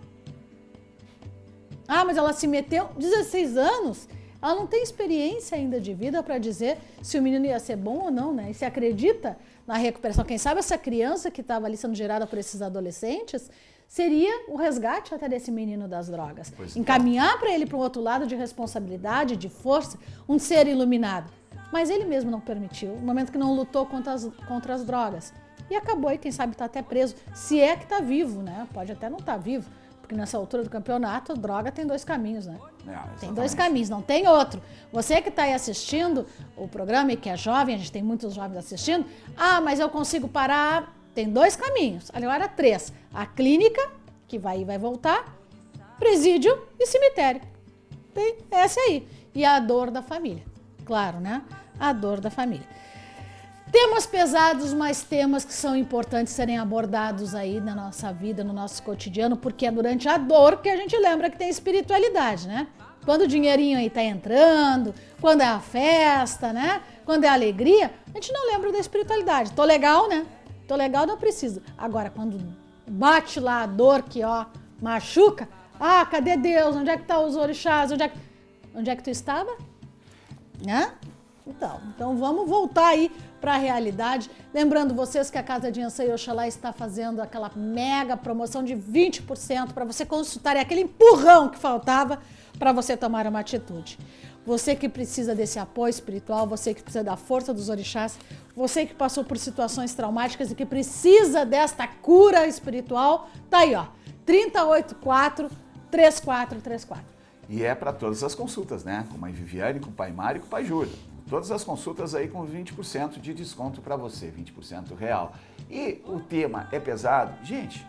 [SPEAKER 1] Ah, mas ela se meteu 16 anos, ela não tem experiência ainda de vida para dizer se o menino ia ser bom ou não, né? E se acredita na recuperação. Quem sabe essa criança que estava ali sendo gerada por esses adolescentes seria o resgate até desse menino das drogas. Encaminhar para ele para um outro lado de responsabilidade, de força, um ser iluminado. Mas ele mesmo não permitiu, no momento que não lutou contra as drogas. E acabou, e quem sabe está até preso, se é que está vivo, né? Pode até não estar vivo. Porque nessa altura do campeonato, a droga tem 2 caminhos, né? Tem 2 caminhos, não tem outro. Você que está aí assistindo o programa e que é jovem, a gente tem muitos jovens assistindo. Ah, mas eu consigo parar. Tem 2 caminhos, agora 3. A clínica, que vai e vai voltar, presídio e cemitério. Tem essa aí. E a dor da família. Claro, né? A dor da família. Temas pesados, mas temas que são importantes serem abordados aí na nossa vida, no nosso cotidiano, porque é durante a dor que a gente lembra que tem espiritualidade, né? Quando o dinheirinho aí tá entrando, quando é a festa, né? Quando é a alegria, a gente não lembra da espiritualidade. Tô legal, né? Tô legal, não preciso. Agora, quando bate lá a dor que, ó, machuca, ah, cadê Deus? Onde é que tá os orixás? Onde é que tu estava? Né? Então vamos voltar aí para a realidade. Lembrando vocês que a Casa de Iansã e Oxalá está fazendo aquela mega promoção de 20% para você consultar, é aquele empurrão que faltava para você tomar uma atitude. Você que precisa desse apoio espiritual, você que precisa da força dos orixás, você que passou por situações traumáticas e que precisa desta cura espiritual, tá aí, ó, 384-3434.
[SPEAKER 2] E é para todas as consultas, né? Com a mãe Viviane, com o pai Mário e com o pai Júlio. Todas as consultas aí com 20% de desconto para você, 20% real. E o tema é pesado? Gente,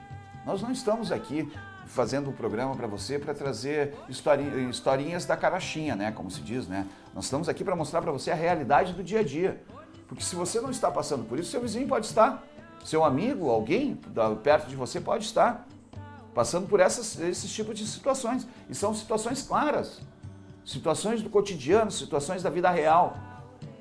[SPEAKER 2] nós não estamos aqui fazendo um programa para você para trazer historinhas da carochinha, né? Como se diz, né? Nós estamos aqui para mostrar para você a realidade do dia a dia. Porque se você não está passando por isso, seu vizinho pode estar. Seu amigo, alguém perto de você pode estar passando por esses tipos de situações. E são situações claras. Situações do cotidiano, situações da vida real.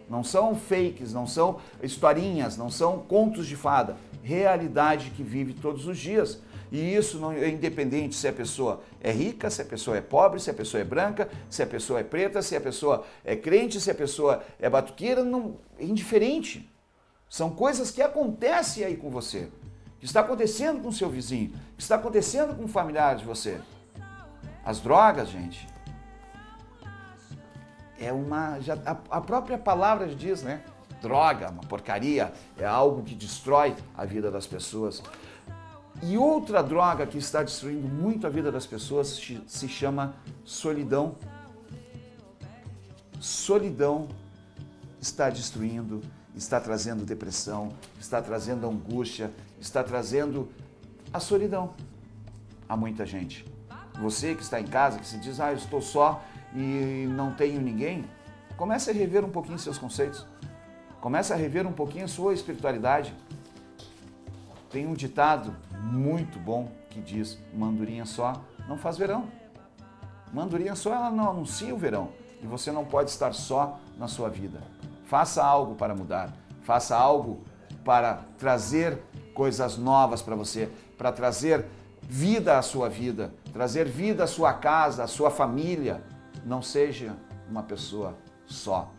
[SPEAKER 2] Não são fakes, não são historinhas, não são contos de fada. Realidade que vive todos os dias. E isso não é independente se a pessoa é rica, se a pessoa é pobre, se a pessoa é branca, se a pessoa é preta, se a pessoa é crente, se a pessoa é batuqueira, não, é indiferente. São coisas que acontecem aí com você, que está acontecendo com o seu vizinho, que está acontecendo com um familiar de você. As drogas, gente, é a própria palavra diz, né? Droga, uma porcaria, é algo que destrói a vida das pessoas. E outra droga que está destruindo muito a vida das pessoas se chama solidão. Solidão está destruindo, está trazendo depressão, está trazendo angústia, está trazendo a solidão a muita gente. Você que está em casa, que se diz, eu estou só e não tenho ninguém, comece a rever um pouquinho seus conceitos, comece a rever um pouquinho a sua espiritualidade. Tem um ditado muito bom que diz, uma andorinha só não faz verão. Uma andorinha só, ela não anuncia o verão. E você não pode estar só na sua vida. Faça algo para mudar. Faça algo para trazer coisas novas para você, para trazer vida à sua vida, trazer vida à sua casa, à sua família. Não seja uma pessoa só.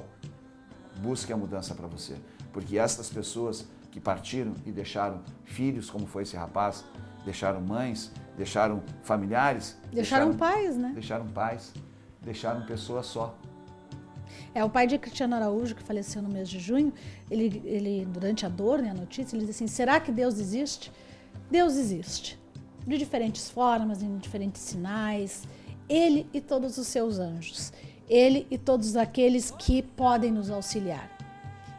[SPEAKER 2] Busque a mudança para você. Porque essas pessoas que partiram e deixaram filhos, como foi esse rapaz, deixaram mães, deixaram familiares.
[SPEAKER 1] Deixaram pais, né?
[SPEAKER 2] Deixaram pais, deixaram pessoas só.
[SPEAKER 1] O pai de Cristiano Araújo, que faleceu no mês de junho, ele durante a dor, né, a notícia, ele disse assim, será que Deus existe? Deus existe, de diferentes formas, em diferentes sinais, Ele e todos os seus anjos, Ele e todos aqueles que podem nos auxiliar.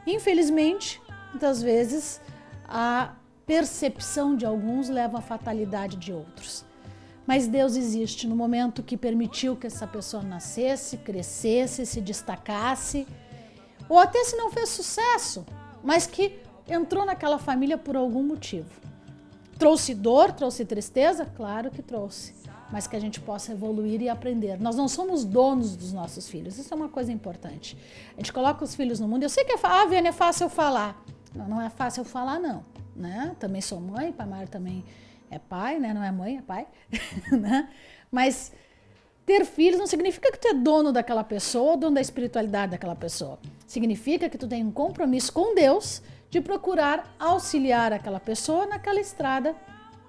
[SPEAKER 1] Infelizmente, muitas vezes, a percepção de alguns leva à fatalidade de outros. Mas Deus existe no momento que permitiu que essa pessoa nascesse, crescesse, se destacasse, ou até se não fez sucesso, mas que entrou naquela família por algum motivo. Trouxe dor, trouxe tristeza? Claro que trouxe, mas que a gente possa evoluir e aprender. Nós não somos donos dos nossos filhos, isso é uma coisa importante. A gente coloca os filhos no mundo, eu sei que Viane, é fácil eu falar. Não é fácil eu falar não, né? Também sou mãe, pai Mário também é pai, né? Não é mãe, é pai. Né? Mas ter filhos não significa que tu é dono daquela pessoa, dono da espiritualidade daquela pessoa. Significa que tu tem um compromisso com Deus de procurar auxiliar aquela pessoa naquela estrada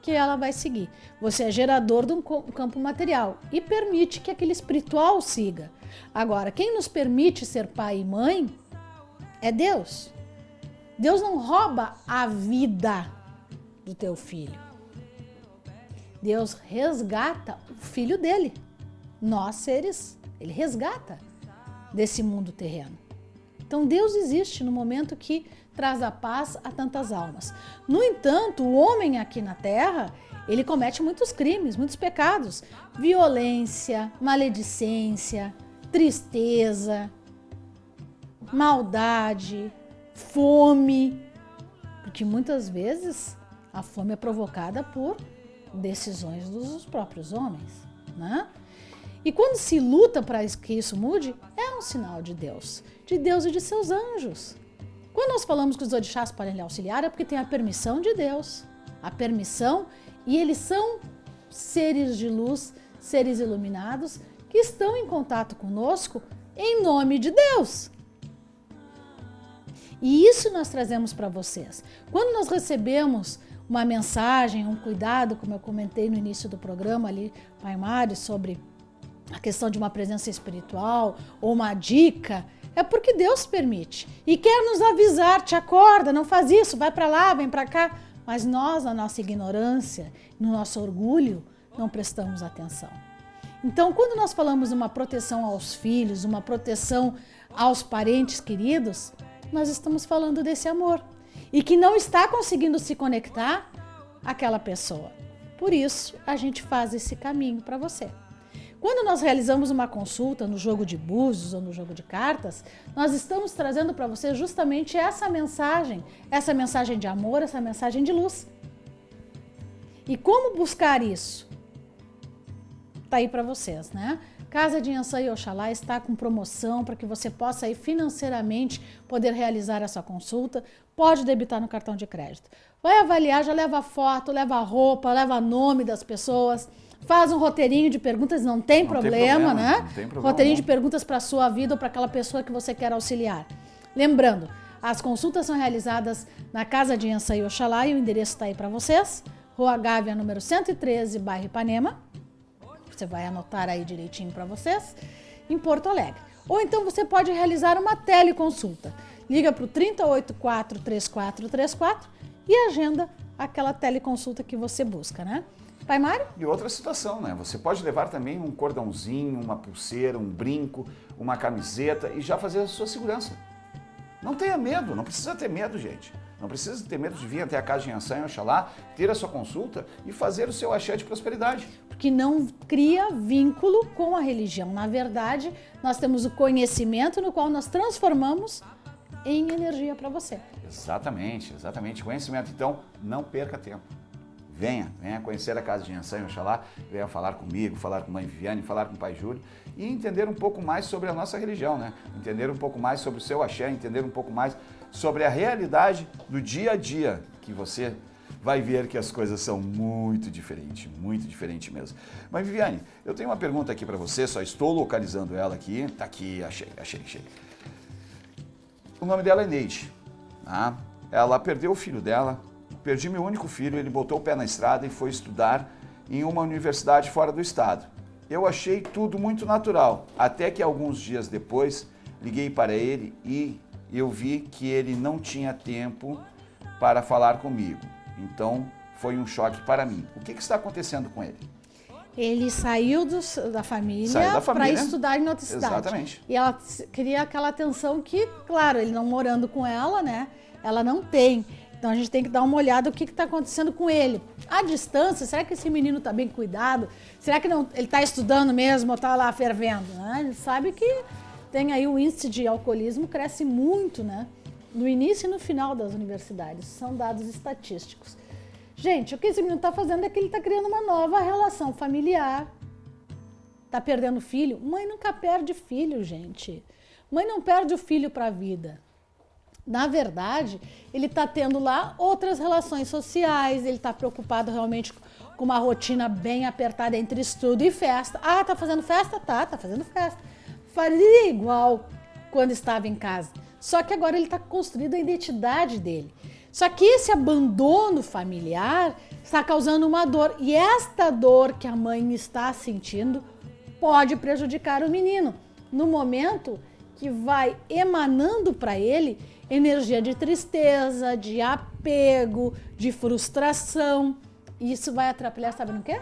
[SPEAKER 1] que ela vai seguir. Você é gerador de um campo material e permite que aquele espiritual siga. Agora, quem nos permite ser pai e mãe é Deus. Deus não rouba a vida do teu filho. Deus resgata o filho dele. Nós, seres, ele resgata desse mundo terreno. Então, Deus existe no momento que traz a paz a tantas almas. No entanto, o homem aqui na Terra, ele comete muitos crimes, muitos pecados. Violência, maledicência, tristeza, maldade, fome. Porque muitas vezes a fome é provocada por decisões dos próprios homens, né? E quando se luta para que isso mude, é um sinal de Deus e de seus anjos. Quando nós falamos que os orixás podem lhe auxiliar, é porque tem a permissão de Deus, a permissão, e eles são seres de luz, seres iluminados, que estão em contato conosco em nome de Deus. E isso nós trazemos para vocês. Quando nós recebemos uma mensagem, um cuidado, como eu comentei no início do programa ali, pai Mário, sobre a questão de uma presença espiritual ou uma dica, é porque Deus permite e quer nos avisar, te acorda, não faz isso, vai para lá, vem para cá, mas nós, na nossa ignorância, no nosso orgulho, não prestamos atenção. Então, quando nós falamos de uma proteção aos filhos, uma proteção aos parentes queridos, nós estamos falando desse amor. E que não está conseguindo se conectar àquela pessoa. Por isso, a gente faz esse caminho para você. Quando nós realizamos uma consulta no jogo de búzios ou no jogo de cartas, nós estamos trazendo para você justamente essa mensagem de amor, essa mensagem de luz. E como buscar isso? Tá aí para vocês, né? Casa de Iansã e Oxalá está com promoção para que você possa aí financeiramente poder realizar essa consulta. Pode debitar no cartão de crédito. Vai avaliar, já leva foto, leva roupa, leva nome das pessoas, faz um roteirinho de perguntas, não tem problema, né? Não tem problema. Roteirinho de perguntas para a sua vida ou para aquela pessoa que você quer auxiliar. Lembrando, as consultas são realizadas na Casa de Iansã e Oxalá e o endereço está aí para vocês. Rua Gávea, número 113, bairro Ipanema. Você vai anotar aí direitinho para vocês, em Porto Alegre. Ou então você pode realizar uma teleconsulta. Liga para o 3084-3434 e agenda aquela teleconsulta que você busca, né? Pai Mário?
[SPEAKER 2] E outra situação, né? Você pode levar também um cordãozinho, uma pulseira, um brinco, uma camiseta e já fazer a sua segurança. Não tenha medo, não precisa ter medo, gente. Não precisa ter medo de vir até a Casa de Iansã e Oxalá, ter a sua consulta e fazer o seu axé de prosperidade.
[SPEAKER 1] Porque não cria vínculo com a religião. Na verdade, nós temos o conhecimento no qual nós transformamos em energia para você.
[SPEAKER 2] Exatamente, exatamente. Conhecimento. Então, não perca tempo. Venha conhecer a Casa de Iansã e Oxalá, venha falar comigo, falar com a mãe Viviane, falar com o pai Júlio e entender um pouco mais sobre a nossa religião, né? Entender um pouco mais sobre o seu axé, entender um pouco mais sobre a realidade do dia a dia, que você vai ver que as coisas são muito diferente mesmo. Mas Viviane, eu tenho uma pergunta aqui para você, só estou localizando ela aqui. Tá aqui, achei. O nome dela é Neide, tá? Ela perdeu o filho dela, perdi meu único filho, ele botou o pé na estrada e foi estudar em uma universidade fora do estado. Eu achei tudo muito natural, até que alguns dias depois liguei para ele e eu vi que ele não tinha tempo para falar comigo. Então, foi um choque para mim. O que está acontecendo com ele?
[SPEAKER 1] Ele saiu da família para estudar em outra cidade.
[SPEAKER 2] Exatamente.
[SPEAKER 1] E ela queria aquela atenção que, claro, ele não morando com ela, né? Ela não tem. Então a gente tem que dar uma olhada no que está acontecendo com ele. À distância, será que esse menino está bem cuidado? Será que não, ele está estudando mesmo ou está lá fervendo? Né? A gente sabe que tem aí o índice de alcoolismo cresce muito, né? No início e no final das universidades. São dados estatísticos. Gente, o que esse menino está fazendo é que ele está criando uma nova relação familiar. Está perdendo filho? Mãe nunca perde filho, gente. Mãe não perde o filho para a vida. Na verdade, ele está tendo lá outras relações sociais, ele está preocupado realmente com uma rotina bem apertada entre estudo e festa. Ah, tá fazendo festa? Tá fazendo festa. Faria igual quando estava em casa. Só que agora ele está construindo a identidade dele. Só que esse abandono familiar está causando uma dor. E esta dor que a mãe está sentindo pode prejudicar o menino. No momento que vai emanando para ele energia de tristeza, de apego, de frustração. E isso vai atrapalhar, sabe no quê?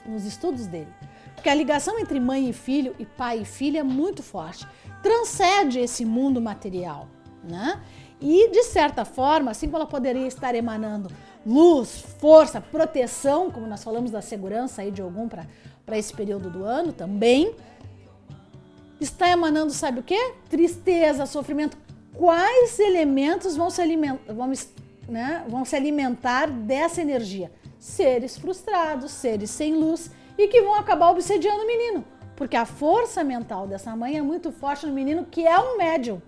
[SPEAKER 1] Nos estudos dele. Porque a ligação entre mãe e filho, e pai e filha é muito forte. Transcende esse mundo material, né? E, de certa forma, assim como ela poderia estar emanando luz, força, proteção, como nós falamos da segurança aí de algum para esse período do ano também, está emanando, sabe o quê? Tristeza, sofrimento. Quais elementos vão se alimentar dessa energia? Seres frustrados, seres sem luz e que vão acabar obsediando o menino. Porque a força mental dessa mãe é muito forte no menino, que é um médium.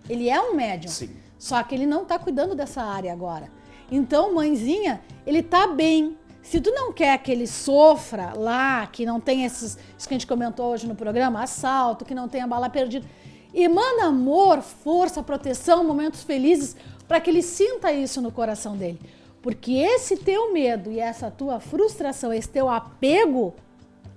[SPEAKER 1] Ele é um médium.
[SPEAKER 2] Sim.
[SPEAKER 1] Só que ele não está cuidando dessa área agora. Então, mãezinha, ele tá bem. Se tu não quer que ele sofra lá, que não tenha isso que a gente comentou hoje no programa, assalto, que não tenha bala perdida, emana amor, força, proteção, momentos felizes, para que ele sinta isso no coração dele. Porque esse teu medo e essa tua frustração, esse teu apego,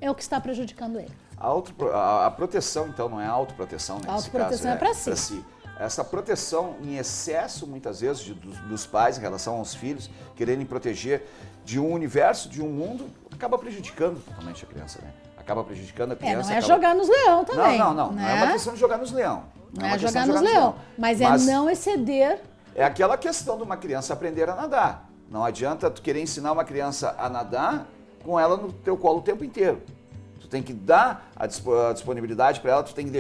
[SPEAKER 1] é o que está prejudicando ele.
[SPEAKER 2] A proteção, então, não é a autoproteção, né?
[SPEAKER 1] A autoproteção é para si.
[SPEAKER 2] Essa proteção em excesso, muitas vezes, dos pais em relação aos filhos, quererem proteger de um universo, de um mundo, acaba prejudicando totalmente a criança, né? Acaba prejudicando a criança.
[SPEAKER 1] Não é jogar nos leão também.
[SPEAKER 2] Não.
[SPEAKER 1] Né?
[SPEAKER 2] Não é uma questão de jogar nos leão.
[SPEAKER 1] Não é jogar nos leão, mas é não exceder.
[SPEAKER 2] É aquela questão de uma criança aprender a nadar. Não adianta tu querer ensinar uma criança a nadar com ela no teu colo o tempo inteiro. Tu tem que dar a disponibilidade para ela, tu tem que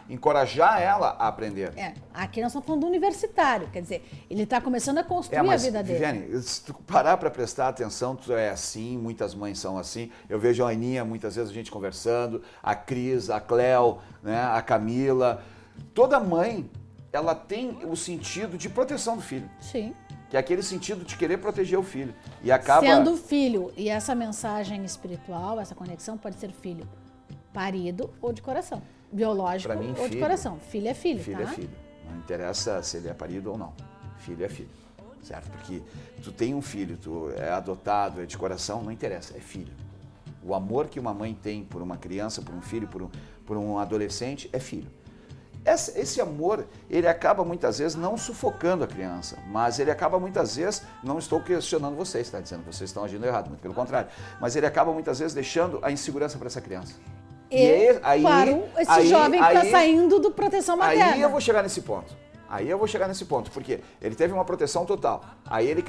[SPEAKER 2] encorajar ela a aprender.
[SPEAKER 1] Aqui nós estamos falando do universitário, quer dizer, ele está começando a construir a vida dele.
[SPEAKER 2] Viviane, se tu parar para prestar atenção, tu é assim, muitas mães são assim. Eu vejo a Aninha, muitas vezes a gente conversando, a Cris, a Cléo, né, a Camila. Toda mãe, ela tem o sentido de proteção do filho.
[SPEAKER 1] Sim.
[SPEAKER 2] Que é aquele sentido de querer proteger o filho. E acaba...
[SPEAKER 1] Sendo filho, e essa mensagem espiritual, essa conexão pode ser filho parido ou de coração. Biológico
[SPEAKER 2] pra mim,
[SPEAKER 1] ou
[SPEAKER 2] filho,
[SPEAKER 1] de coração. Filho é filho,
[SPEAKER 2] filho
[SPEAKER 1] tá?
[SPEAKER 2] É filho. Não interessa se ele é parido ou não. Filho é filho. Certo? Porque tu tem um filho, tu é adotado, é de coração, não interessa, é filho. O amor que uma mãe tem por uma criança, por um filho, por um adolescente, é filho. Esse amor, ele acaba muitas vezes não sufocando a criança, mas ele acaba muitas vezes, não estou questionando vocês, está dizendo que vocês estão agindo errado, muito pelo contrário, mas ele acaba muitas vezes deixando a insegurança para essa criança.
[SPEAKER 1] Esse jovem que está saindo do proteção materna.
[SPEAKER 2] Aí eu vou chegar nesse ponto. Porque ele teve uma proteção total, aí ele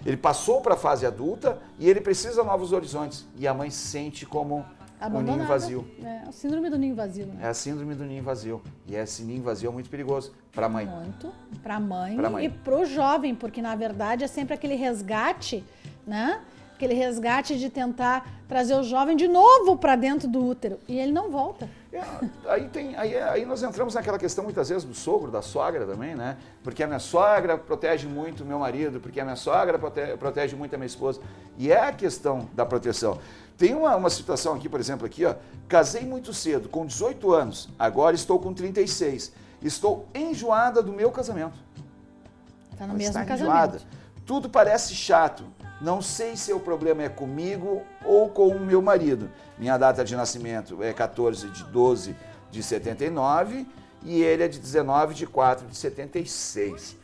[SPEAKER 2] ele passou para a fase adulta e ele precisa de novos horizontes, e a mãe sente como...
[SPEAKER 1] Abandonada.
[SPEAKER 2] Um ninho vazio.
[SPEAKER 1] É a síndrome do ninho vazio. Né?
[SPEAKER 2] É a síndrome do ninho vazio. E esse ninho vazio é muito perigoso para a mãe.
[SPEAKER 1] Muito. Para a mãe e para o jovem, porque na verdade é sempre aquele resgate, né? Aquele resgate de tentar trazer o jovem de novo para dentro do útero. E ele não volta.
[SPEAKER 2] Aí nós entramos naquela questão muitas vezes do sogro, da sogra também, né? Porque a minha sogra protege muito o meu marido, porque a minha sogra protege muito a minha esposa. E é a questão da proteção. Tem uma situação aqui, por exemplo, aqui, ó. Casei muito cedo, com 18 anos. Agora estou com 36. Estou enjoada do meu casamento.
[SPEAKER 1] Está no mesmo casamento.
[SPEAKER 2] Enjoada. Tudo parece chato. Não sei se o problema é comigo ou com o meu marido. Minha data de nascimento é 14 de 12 de 79 e ele é de 19/4/76.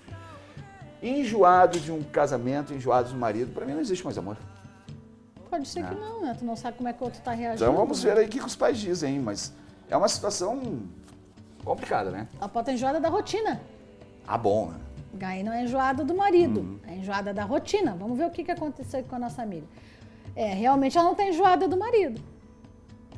[SPEAKER 2] Enjoado de um casamento, enjoado do marido, para mim não existe mais amor.
[SPEAKER 1] Pode ser que não, né? Tu não sabe como é que o outro está reagindo.
[SPEAKER 2] Então vamos ver aí o que os pais dizem, mas é uma situação complicada, né?
[SPEAKER 1] Ela pode estar enjoada da rotina.
[SPEAKER 2] Ah, bom, né?
[SPEAKER 1] Aí não é enjoada do marido, é enjoada da rotina. Vamos ver o que aconteceu com a nossa amiga. Realmente ela não está enjoada do marido.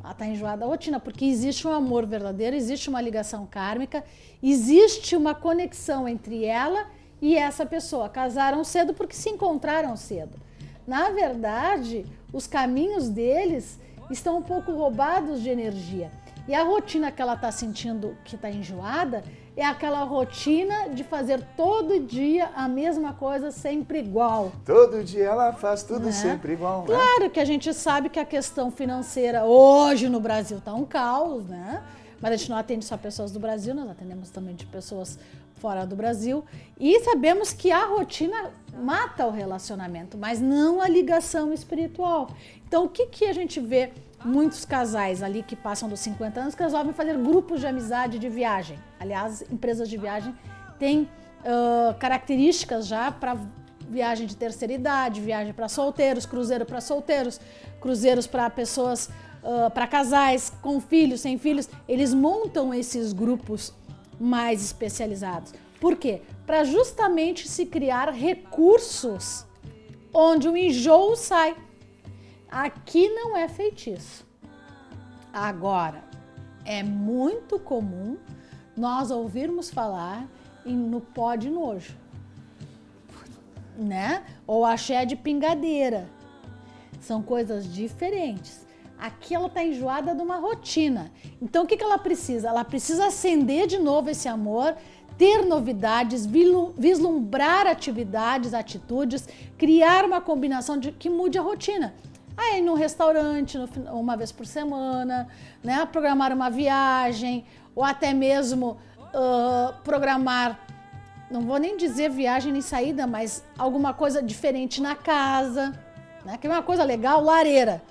[SPEAKER 1] Ela está enjoada da rotina, porque existe um amor verdadeiro, existe uma ligação kármica, existe uma conexão entre ela e essa pessoa. Casaram cedo porque se encontraram cedo. Na verdade, os caminhos deles estão um pouco roubados de energia. E a rotina que ela está sentindo que está enjoada é aquela rotina de fazer todo dia a mesma coisa sempre igual.
[SPEAKER 2] Todo dia ela faz tudo sempre igual.
[SPEAKER 1] Claro que a gente sabe que a questão financeira hoje no Brasil está um caos, né? Mas a gente não atende só pessoas do Brasil, nós atendemos também de pessoas fora do Brasil. E sabemos que a rotina mata o relacionamento, mas não a ligação espiritual. Então o que a gente vê? Muitos casais ali que passam dos 50 anos que resolvem fazer grupos de amizade de viagem. Aliás, empresas de viagem têm características já para viagem de terceira idade, viagem para solteiros, cruzeiro para solteiros, cruzeiros para pessoas, para casais com filhos, sem filhos. Eles montam esses grupos mais especializados. Por quê? Para justamente se criar recursos onde o enjoo sai. Aqui não é feitiço. Agora, é muito comum nós ouvirmos falar no pó de nojo, né? Ou axé de pingadeira. São coisas diferentes. Aqui ela está enjoada de uma rotina. Então, o que ela precisa? Ela precisa acender de novo esse amor, ter novidades, vislumbrar atividades, atitudes, criar uma combinação que mude a rotina. Aí ir num restaurante uma vez por semana, né? Programar uma viagem, ou até mesmo programar, não vou nem dizer viagem nem saída, mas alguma coisa diferente na casa, né? Que é uma coisa legal, lareira.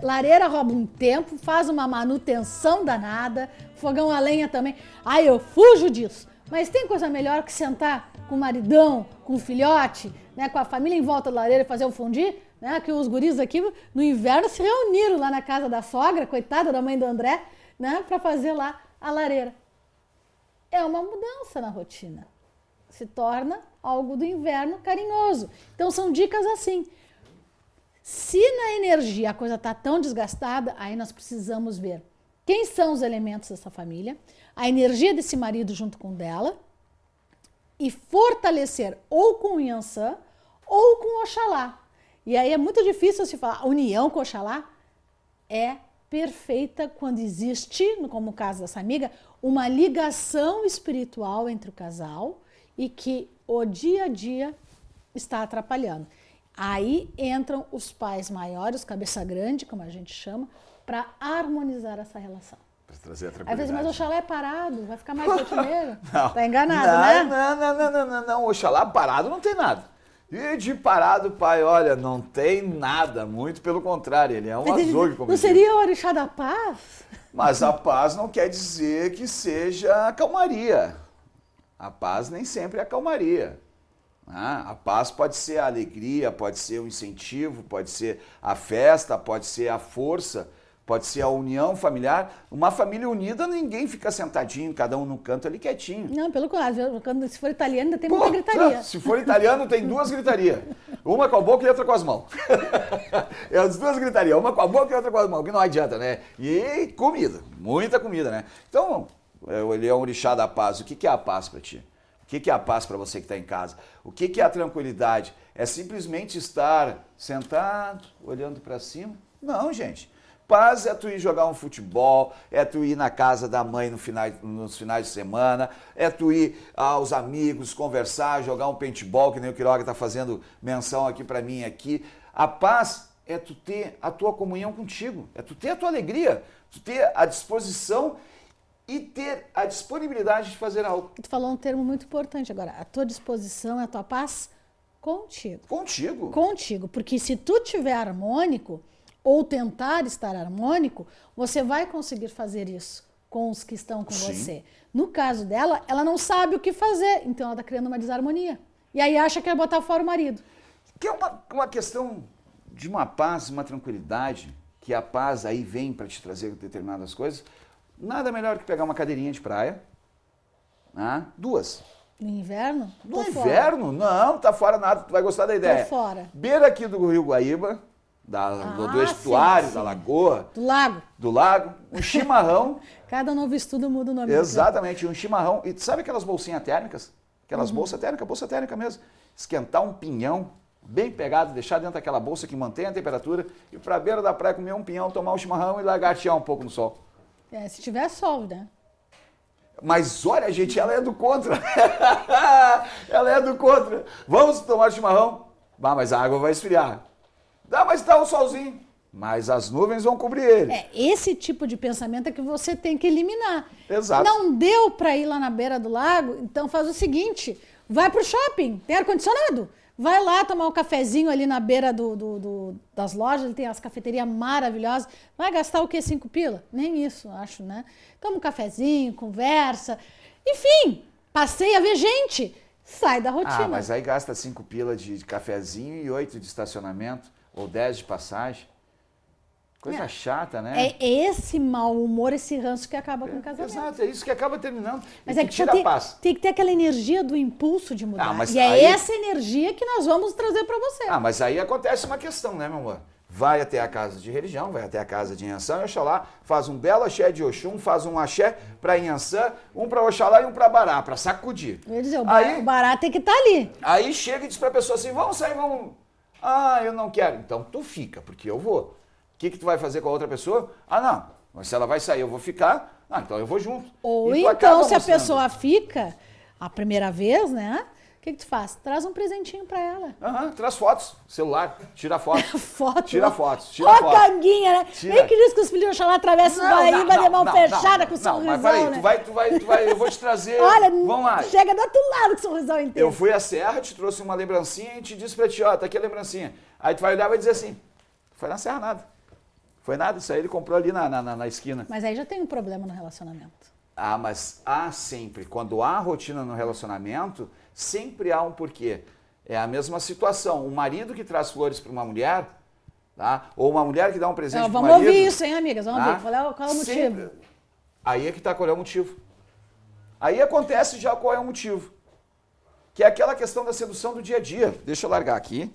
[SPEAKER 1] Lareira rouba um tempo, faz uma manutenção danada, fogão a lenha também. Ai, eu fujo disso. Mas tem coisa melhor que sentar com o maridão, com o filhote, né? Com a família em volta da lareira e fazer o fondue? Né, que os guris aqui no inverno se reuniram lá na casa da sogra, coitada da mãe do André, né, para fazer lá a lareira. É uma mudança na rotina. Se torna algo do inverno carinhoso. Então são dicas assim. Se na energia a coisa está tão desgastada, aí nós precisamos ver quem são os elementos dessa família, a energia desse marido junto com dela, e fortalecer ou com o Yansan ou com o Oxalá. E aí é muito difícil se falar, a união com Oxalá é perfeita quando existe, como o caso dessa amiga, uma ligação espiritual entre o casal e que o dia a dia está atrapalhando. Aí entram os pais maiores, cabeça grande, como a gente chama, para harmonizar essa relação.
[SPEAKER 2] Para trazer a
[SPEAKER 1] tranquilidade. Às vezes, mas o Oxalá é parado, vai ficar mais rotineiro.
[SPEAKER 2] Não.
[SPEAKER 1] Tá enganado,
[SPEAKER 2] né? Não, Oxalá parado não tem nada. E de parado, pai, olha, não tem nada, muito pelo contrário, ele é um azougue.
[SPEAKER 1] Não seria o orixá da paz?
[SPEAKER 2] Mas a paz não quer dizer que seja a calmaria. A paz nem sempre é a calmaria. A paz pode ser a alegria, pode ser o incentivo, pode ser a festa, pode ser a força, pode ser a união familiar. Uma família unida, ninguém fica sentadinho, cada um no canto ali quietinho.
[SPEAKER 1] Não, pelo contrário, se for italiano ainda tem muita gritaria.
[SPEAKER 2] Se for italiano tem duas gritarias. Uma com a boca e outra com as mãos. É as duas gritarias, uma com a boca e outra com as mãos, que não adianta, né? E comida, muita comida, né? Então, ele é um orixá da paz. O que é a paz para ti? O que é a paz para você que está em casa? O que é a tranquilidade? É simplesmente estar sentado, olhando para cima? Não, gente. Paz é tu ir jogar um futebol, é tu ir na casa da mãe nos finais de semana, é tu ir aos amigos, conversar, jogar um paintball, que nem o Quiroga está fazendo menção aqui para mim aqui. A paz é tu ter a tua comunhão contigo, é tu ter a tua alegria, tu ter a disposição e ter a disponibilidade de fazer algo.
[SPEAKER 1] Tu falou um termo muito importante agora, a tua disposição é a tua paz contigo.
[SPEAKER 2] Contigo.
[SPEAKER 1] Contigo, porque se tu tiver harmônico, ou tentar estar harmônico, você vai conseguir fazer isso com os que estão com
[SPEAKER 2] Sim.
[SPEAKER 1] você. No caso dela, ela não sabe o que fazer, então ela está criando uma desarmonia. E aí acha que vai botar fora o marido.
[SPEAKER 2] Que é uma questão de uma paz, uma tranquilidade, que a paz aí vem para te trazer determinadas coisas. Nada melhor que pegar uma cadeirinha de praia, né? 2.
[SPEAKER 1] No inverno?
[SPEAKER 2] No
[SPEAKER 1] Tô fora.
[SPEAKER 2] inverno? Não, tá fora nada, tu vai gostar da ideia.
[SPEAKER 1] Tô fora.
[SPEAKER 2] Beira aqui do Rio Guaíba, do estuário,
[SPEAKER 1] sim.
[SPEAKER 2] da lagoa,
[SPEAKER 1] Do lago.
[SPEAKER 2] um chimarrão,
[SPEAKER 1] Cada novo estudo muda o nome.
[SPEAKER 2] exatamente, um chimarrão. E sabe aquelas bolsinhas térmicas? Aquelas bolsa térmica mesmo. Esquentar um pinhão, bem pegado, deixar dentro daquela bolsa que mantém a temperatura, e pra beira da praia comer um pinhão, tomar um chimarrão e lagartear um pouco no sol.
[SPEAKER 1] Se tiver sol, né?
[SPEAKER 2] Mas olha, gente, ela é do contra. Ela é do contra. Vamos tomar chimarrão? Bah, mas a água vai esfriar. Dá, mas tá o solzinho. Mas as nuvens vão cobrir ele.
[SPEAKER 1] Esse tipo de pensamento é que você tem que eliminar.
[SPEAKER 2] Exato.
[SPEAKER 1] Não deu para ir lá na beira do lago, então faz o seguinte, vai pro shopping, tem ar-condicionado. Vai lá tomar um cafezinho ali na beira das lojas, ele tem as cafeterias maravilhosas. Vai gastar o quê? 5 pila? Nem isso, acho, né? Toma um cafezinho, conversa. Enfim, passeia a ver gente. Sai da rotina.
[SPEAKER 2] Ah, mas aí gasta 5 pila de cafezinho e 8 de estacionamento, ou 10 de passagem. Coisa chata, né?
[SPEAKER 1] É esse mau humor, esse ranço que acaba com o casamento.
[SPEAKER 2] Exato, é isso que acaba terminando.
[SPEAKER 1] Mas
[SPEAKER 2] e
[SPEAKER 1] é
[SPEAKER 2] que
[SPEAKER 1] que
[SPEAKER 2] tira a paz.
[SPEAKER 1] tem que ter aquela energia do impulso de mudar.
[SPEAKER 2] mas
[SPEAKER 1] E é
[SPEAKER 2] aí-
[SPEAKER 1] essa energia que nós vamos trazer para você.
[SPEAKER 2] Mas aí acontece uma questão, né, meu amor? Vai até a casa de religião, vai até a casa de Inhansã e Oxalá, faz um belo axé de Oxum, faz um axé para Inhansã, um para Oxalá e um para Bará, para sacudir.
[SPEAKER 1] Eu ia dizer,
[SPEAKER 2] Aí-
[SPEAKER 1] o barato tem que estar ali.
[SPEAKER 2] Aí chega e diz pra pessoa assim, vamos sair, vamos... Ah, eu não quero. Então tu fica, porque eu vou. O que tu vai fazer com a outra pessoa? Ah, não. Mas se ela vai sair, eu vou ficar. Ah, então eu vou junto.
[SPEAKER 1] Ou
[SPEAKER 2] E tu acaba
[SPEAKER 1] então, se a
[SPEAKER 2] mostrando.
[SPEAKER 1] pessoa fica a primeira vez, né? O que tu faz? Traz um presentinho para ela.
[SPEAKER 2] Aham, traz fotos, celular, tira foto.
[SPEAKER 1] Foto.
[SPEAKER 2] Tira fotos, tira
[SPEAKER 1] Ó,
[SPEAKER 2] foto.
[SPEAKER 1] canguinha, né?
[SPEAKER 2] Tira.
[SPEAKER 1] Nem que diz que os filhos lá atravessam o Guaíba de mão fechada com o sorrisão,
[SPEAKER 2] mas peraí,
[SPEAKER 1] né?
[SPEAKER 2] tu vai, eu vou te trazer...
[SPEAKER 1] Olha,
[SPEAKER 2] vamos lá.
[SPEAKER 1] chega do outro lado com o sorrisão inteiro.
[SPEAKER 2] Eu fui à serra, te trouxe uma lembrancinha e te disse pra ti, ó, tá aqui a lembrancinha. Aí tu vai olhar e vai dizer assim, foi na serra nada. Foi nada, isso aí ele comprou ali na esquina.
[SPEAKER 1] Mas aí já tem um problema no relacionamento.
[SPEAKER 2] Ah, mas há sempre, quando há rotina no relacionamento, sempre há um porquê. É a mesma situação, o marido que traz flores para uma mulher, tá? Ou uma mulher que dá um presente para o
[SPEAKER 1] Vamos
[SPEAKER 2] marido.
[SPEAKER 1] ouvir isso, hein, amigas? Vamos
[SPEAKER 2] tá?
[SPEAKER 1] ver. Qual é o motivo?
[SPEAKER 2] Sempre. Aí é que tá, qual é o motivo. Aí acontece já qual é o motivo. Que é aquela questão da sedução do dia a dia. Deixa eu largar aqui.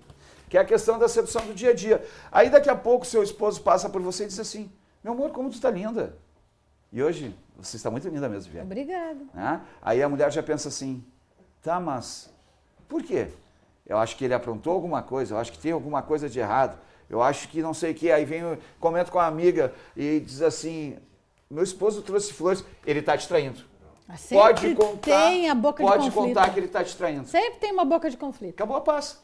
[SPEAKER 2] Que é a questão da sedução do dia a dia. Aí daqui a pouco seu esposo passa por você e diz assim, meu amor, como tu tá linda. E hoje, você está muito linda mesmo, Viana.
[SPEAKER 1] Obrigada.
[SPEAKER 2] Né? Aí a mulher já pensa assim, tá, mas por quê? Eu acho que ele aprontou alguma coisa, eu acho que tem alguma coisa de errado, eu acho que não sei o quê. Aí vem, comenta com a amiga e diz assim, meu esposo trouxe flores, ele está te traindo.
[SPEAKER 1] Mas sempre
[SPEAKER 2] Pode contar,
[SPEAKER 1] tem a boca de
[SPEAKER 2] pode
[SPEAKER 1] conflito.
[SPEAKER 2] contar que ele está te traindo.
[SPEAKER 1] Sempre tem uma boca de conflito.
[SPEAKER 2] Acabou a paz.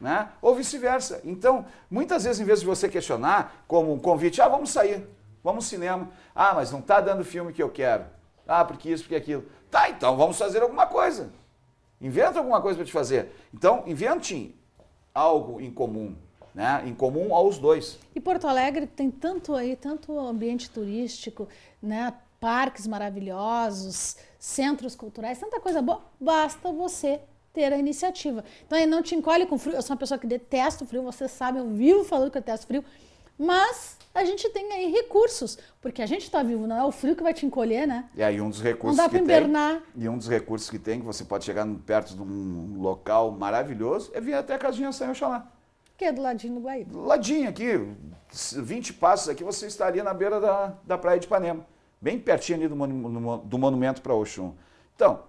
[SPEAKER 2] Né? Ou vice-versa. Então, muitas vezes, em vez de você questionar como um convite, vamos sair, vamos ao cinema. Ah, mas não está dando o filme que eu quero. Ah, porque isso, porque aquilo. Tá, então vamos fazer alguma coisa. Inventa alguma coisa para te fazer. Então, invente algo em comum, né? Em comum aos dois.
[SPEAKER 1] E Porto Alegre tem tanto ambiente turístico, né? Parques maravilhosos, centros culturais, tanta coisa boa. Basta você ter a iniciativa. Então, aí não te encolhe com frio. Eu sou uma pessoa que detesta o frio, você sabe, eu vivo falando que eu detesto frio, mas a gente tem aí recursos, porque a gente está vivo, não é o frio que vai te encolher, né?
[SPEAKER 2] E aí um dos recursos
[SPEAKER 1] Não dá para invernar.
[SPEAKER 2] E um dos recursos que tem, que você pode chegar perto de um local maravilhoso, é vir até a casinha Sem Oxalá.
[SPEAKER 1] Que é do ladinho do Guaíba.
[SPEAKER 2] Do ladinho aqui, 20 passos aqui, você estaria na beira da praia de Ipanema. Bem pertinho ali do monumento para Oxum. Então,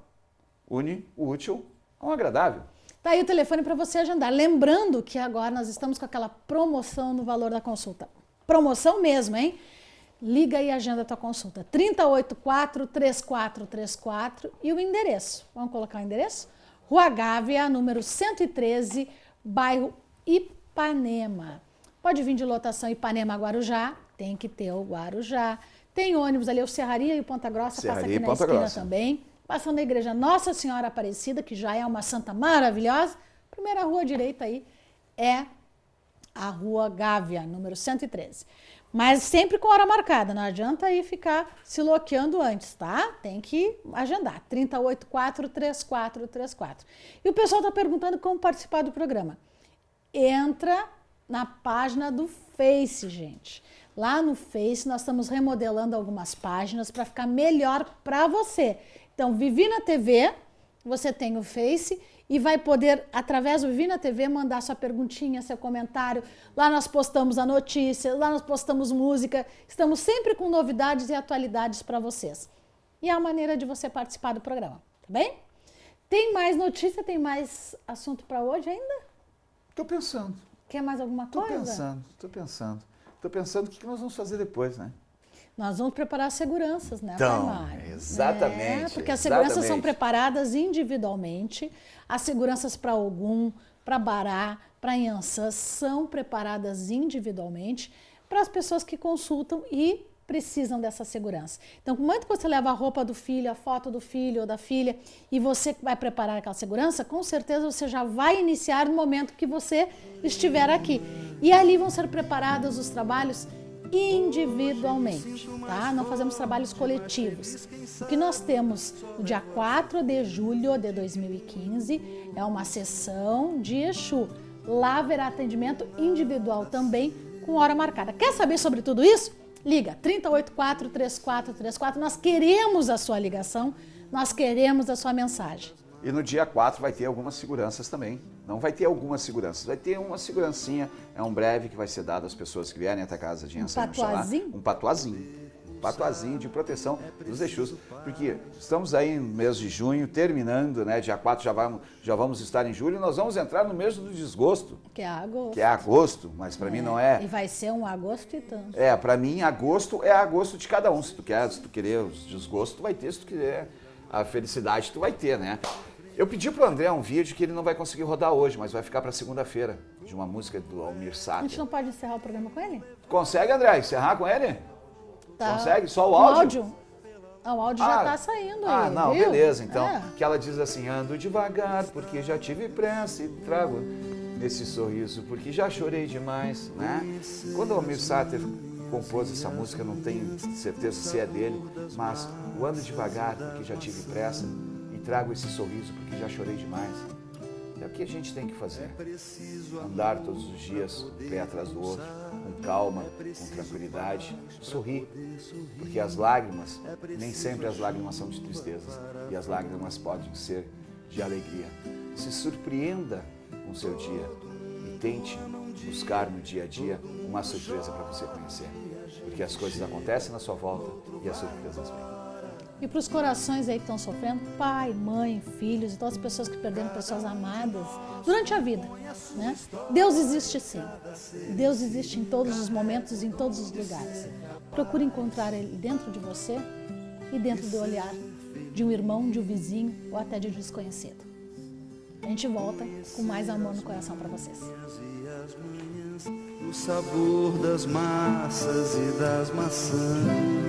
[SPEAKER 2] une o útil ao agradável.
[SPEAKER 1] Tá aí o telefone para você agendar. Lembrando que agora nós estamos com aquela promoção no valor da consulta. Promoção mesmo, hein? Liga e agenda a tua consulta. 3084-3434 e o endereço. Vamos colocar o endereço? Rua Gávea, número 113, bairro Ipanema. Pode vir de lotação Ipanema-Guarujá, tem que ter o Guarujá. Tem ônibus ali, o Serraria e o Ponta Grossa, passa
[SPEAKER 2] Serraria
[SPEAKER 1] aqui
[SPEAKER 2] e
[SPEAKER 1] na
[SPEAKER 2] Ponta
[SPEAKER 1] esquina
[SPEAKER 2] Grossa.
[SPEAKER 1] também. Passando a igreja Nossa Senhora Aparecida, que já é uma santa maravilhosa. Primeira rua direita aí é a Rua Gávea, número 113. Mas sempre com hora marcada, não adianta aí ficar se loqueando antes, tá? Tem que agendar, 3084-3434. E o pessoal está perguntando como participar do programa. Entra na página do Face, gente. Lá no Face nós estamos remodelando algumas páginas para ficar melhor para você. Então, Vivi na TV, você tem o Face e vai poder, através do Vivi na TV, mandar sua perguntinha, seu comentário. Lá nós postamos a notícia, lá nós postamos música. Estamos sempre com novidades e atualidades para vocês. E é a maneira de você participar do programa, tá bem? Tem mais notícia, tem mais assunto para hoje ainda?
[SPEAKER 2] Estou pensando.
[SPEAKER 1] Quer mais alguma coisa?
[SPEAKER 2] Estou pensando o que nós vamos fazer depois, né?
[SPEAKER 1] Nós vamos preparar as seguranças, né,
[SPEAKER 2] então,
[SPEAKER 1] Mário?
[SPEAKER 2] Exatamente.
[SPEAKER 1] Porque as seguranças são preparadas individualmente. As seguranças para Ogum, para Bará, para Inhansã são preparadas individualmente para as pessoas que consultam e precisam dessa segurança. Então, no momento que você leva a roupa do filho, a foto do filho ou da filha e você vai preparar aquela segurança, com certeza você já vai iniciar no momento que você estiver aqui. E ali vão ser preparados os trabalhos individualmente, tá? Não fazemos trabalhos coletivos. O que nós temos no dia 4 de julho de 2015 é uma sessão de Exu. Lá haverá atendimento individual também, com hora marcada. Quer saber sobre tudo isso? Liga 3084-3434. Nós queremos a sua ligação, nós queremos a sua mensagem.
[SPEAKER 2] E no dia 4 vai ter algumas seguranças também. Não vai ter algumas seguranças, vai ter uma segurancinha, é um breve que vai ser dado às pessoas que vierem até a casa de Inhansã. Um patuazinho de proteção dos Exus. Porque estamos aí no mês de junho, terminando, né? Dia 4 já vamos estar em julho, e nós vamos entrar no mês do desgosto.
[SPEAKER 1] Que é agosto.
[SPEAKER 2] Que é agosto, mas para mim não é.
[SPEAKER 1] E vai ser um agosto e tanto.
[SPEAKER 2] Para mim agosto é agosto de cada um. Se tu querer os desgostos, tu vai ter. Se tu quiser a felicidade, tu vai ter, né? Eu pedi pro André um vídeo que ele não vai conseguir rodar hoje, mas vai ficar para segunda-feira, de uma música do Almir Sater.
[SPEAKER 1] A gente não pode encerrar o programa com ele?
[SPEAKER 2] Consegue, André, encerrar com ele?
[SPEAKER 1] Tá.
[SPEAKER 2] Consegue? Só o áudio?
[SPEAKER 1] O áudio já tá saindo aí,
[SPEAKER 2] não,
[SPEAKER 1] viu?
[SPEAKER 2] beleza, então. Que ela diz assim, ando devagar porque já tive pressa e trago esse sorriso porque já chorei demais, né? Quando o Almir Sater compôs essa música, não tenho certeza se é dele, mas o ando devagar porque já tive pressa e trago esse sorriso porque já chorei demais. É o que a gente tem que fazer. Andar todos os dias, um pé atrás do outro, com calma, com tranquilidade, sorrir. Porque as lágrimas, nem sempre as lágrimas são de tristezas, e as lágrimas podem ser de alegria. Se surpreenda com o seu dia e tente buscar no dia a dia uma surpresa para você conhecer. Porque as coisas acontecem na sua volta e as surpresas vêm.
[SPEAKER 1] E para os corações aí que estão sofrendo, pai, mãe, filhos e todas as pessoas que perderam pessoas amadas durante a vida, né? Deus existe sim. Deus existe em todos os momentos e em todos os lugares. Procure encontrar Ele dentro de você e dentro do olhar de um irmão, de um vizinho ou até de um desconhecido. A gente volta com mais amor no coração para vocês.
[SPEAKER 3] O sabor das massas e das maçãs.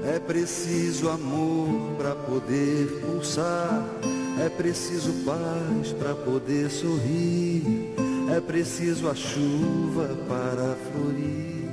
[SPEAKER 3] É preciso amor para poder pulsar, é preciso paz para poder sorrir, é preciso a chuva para florir.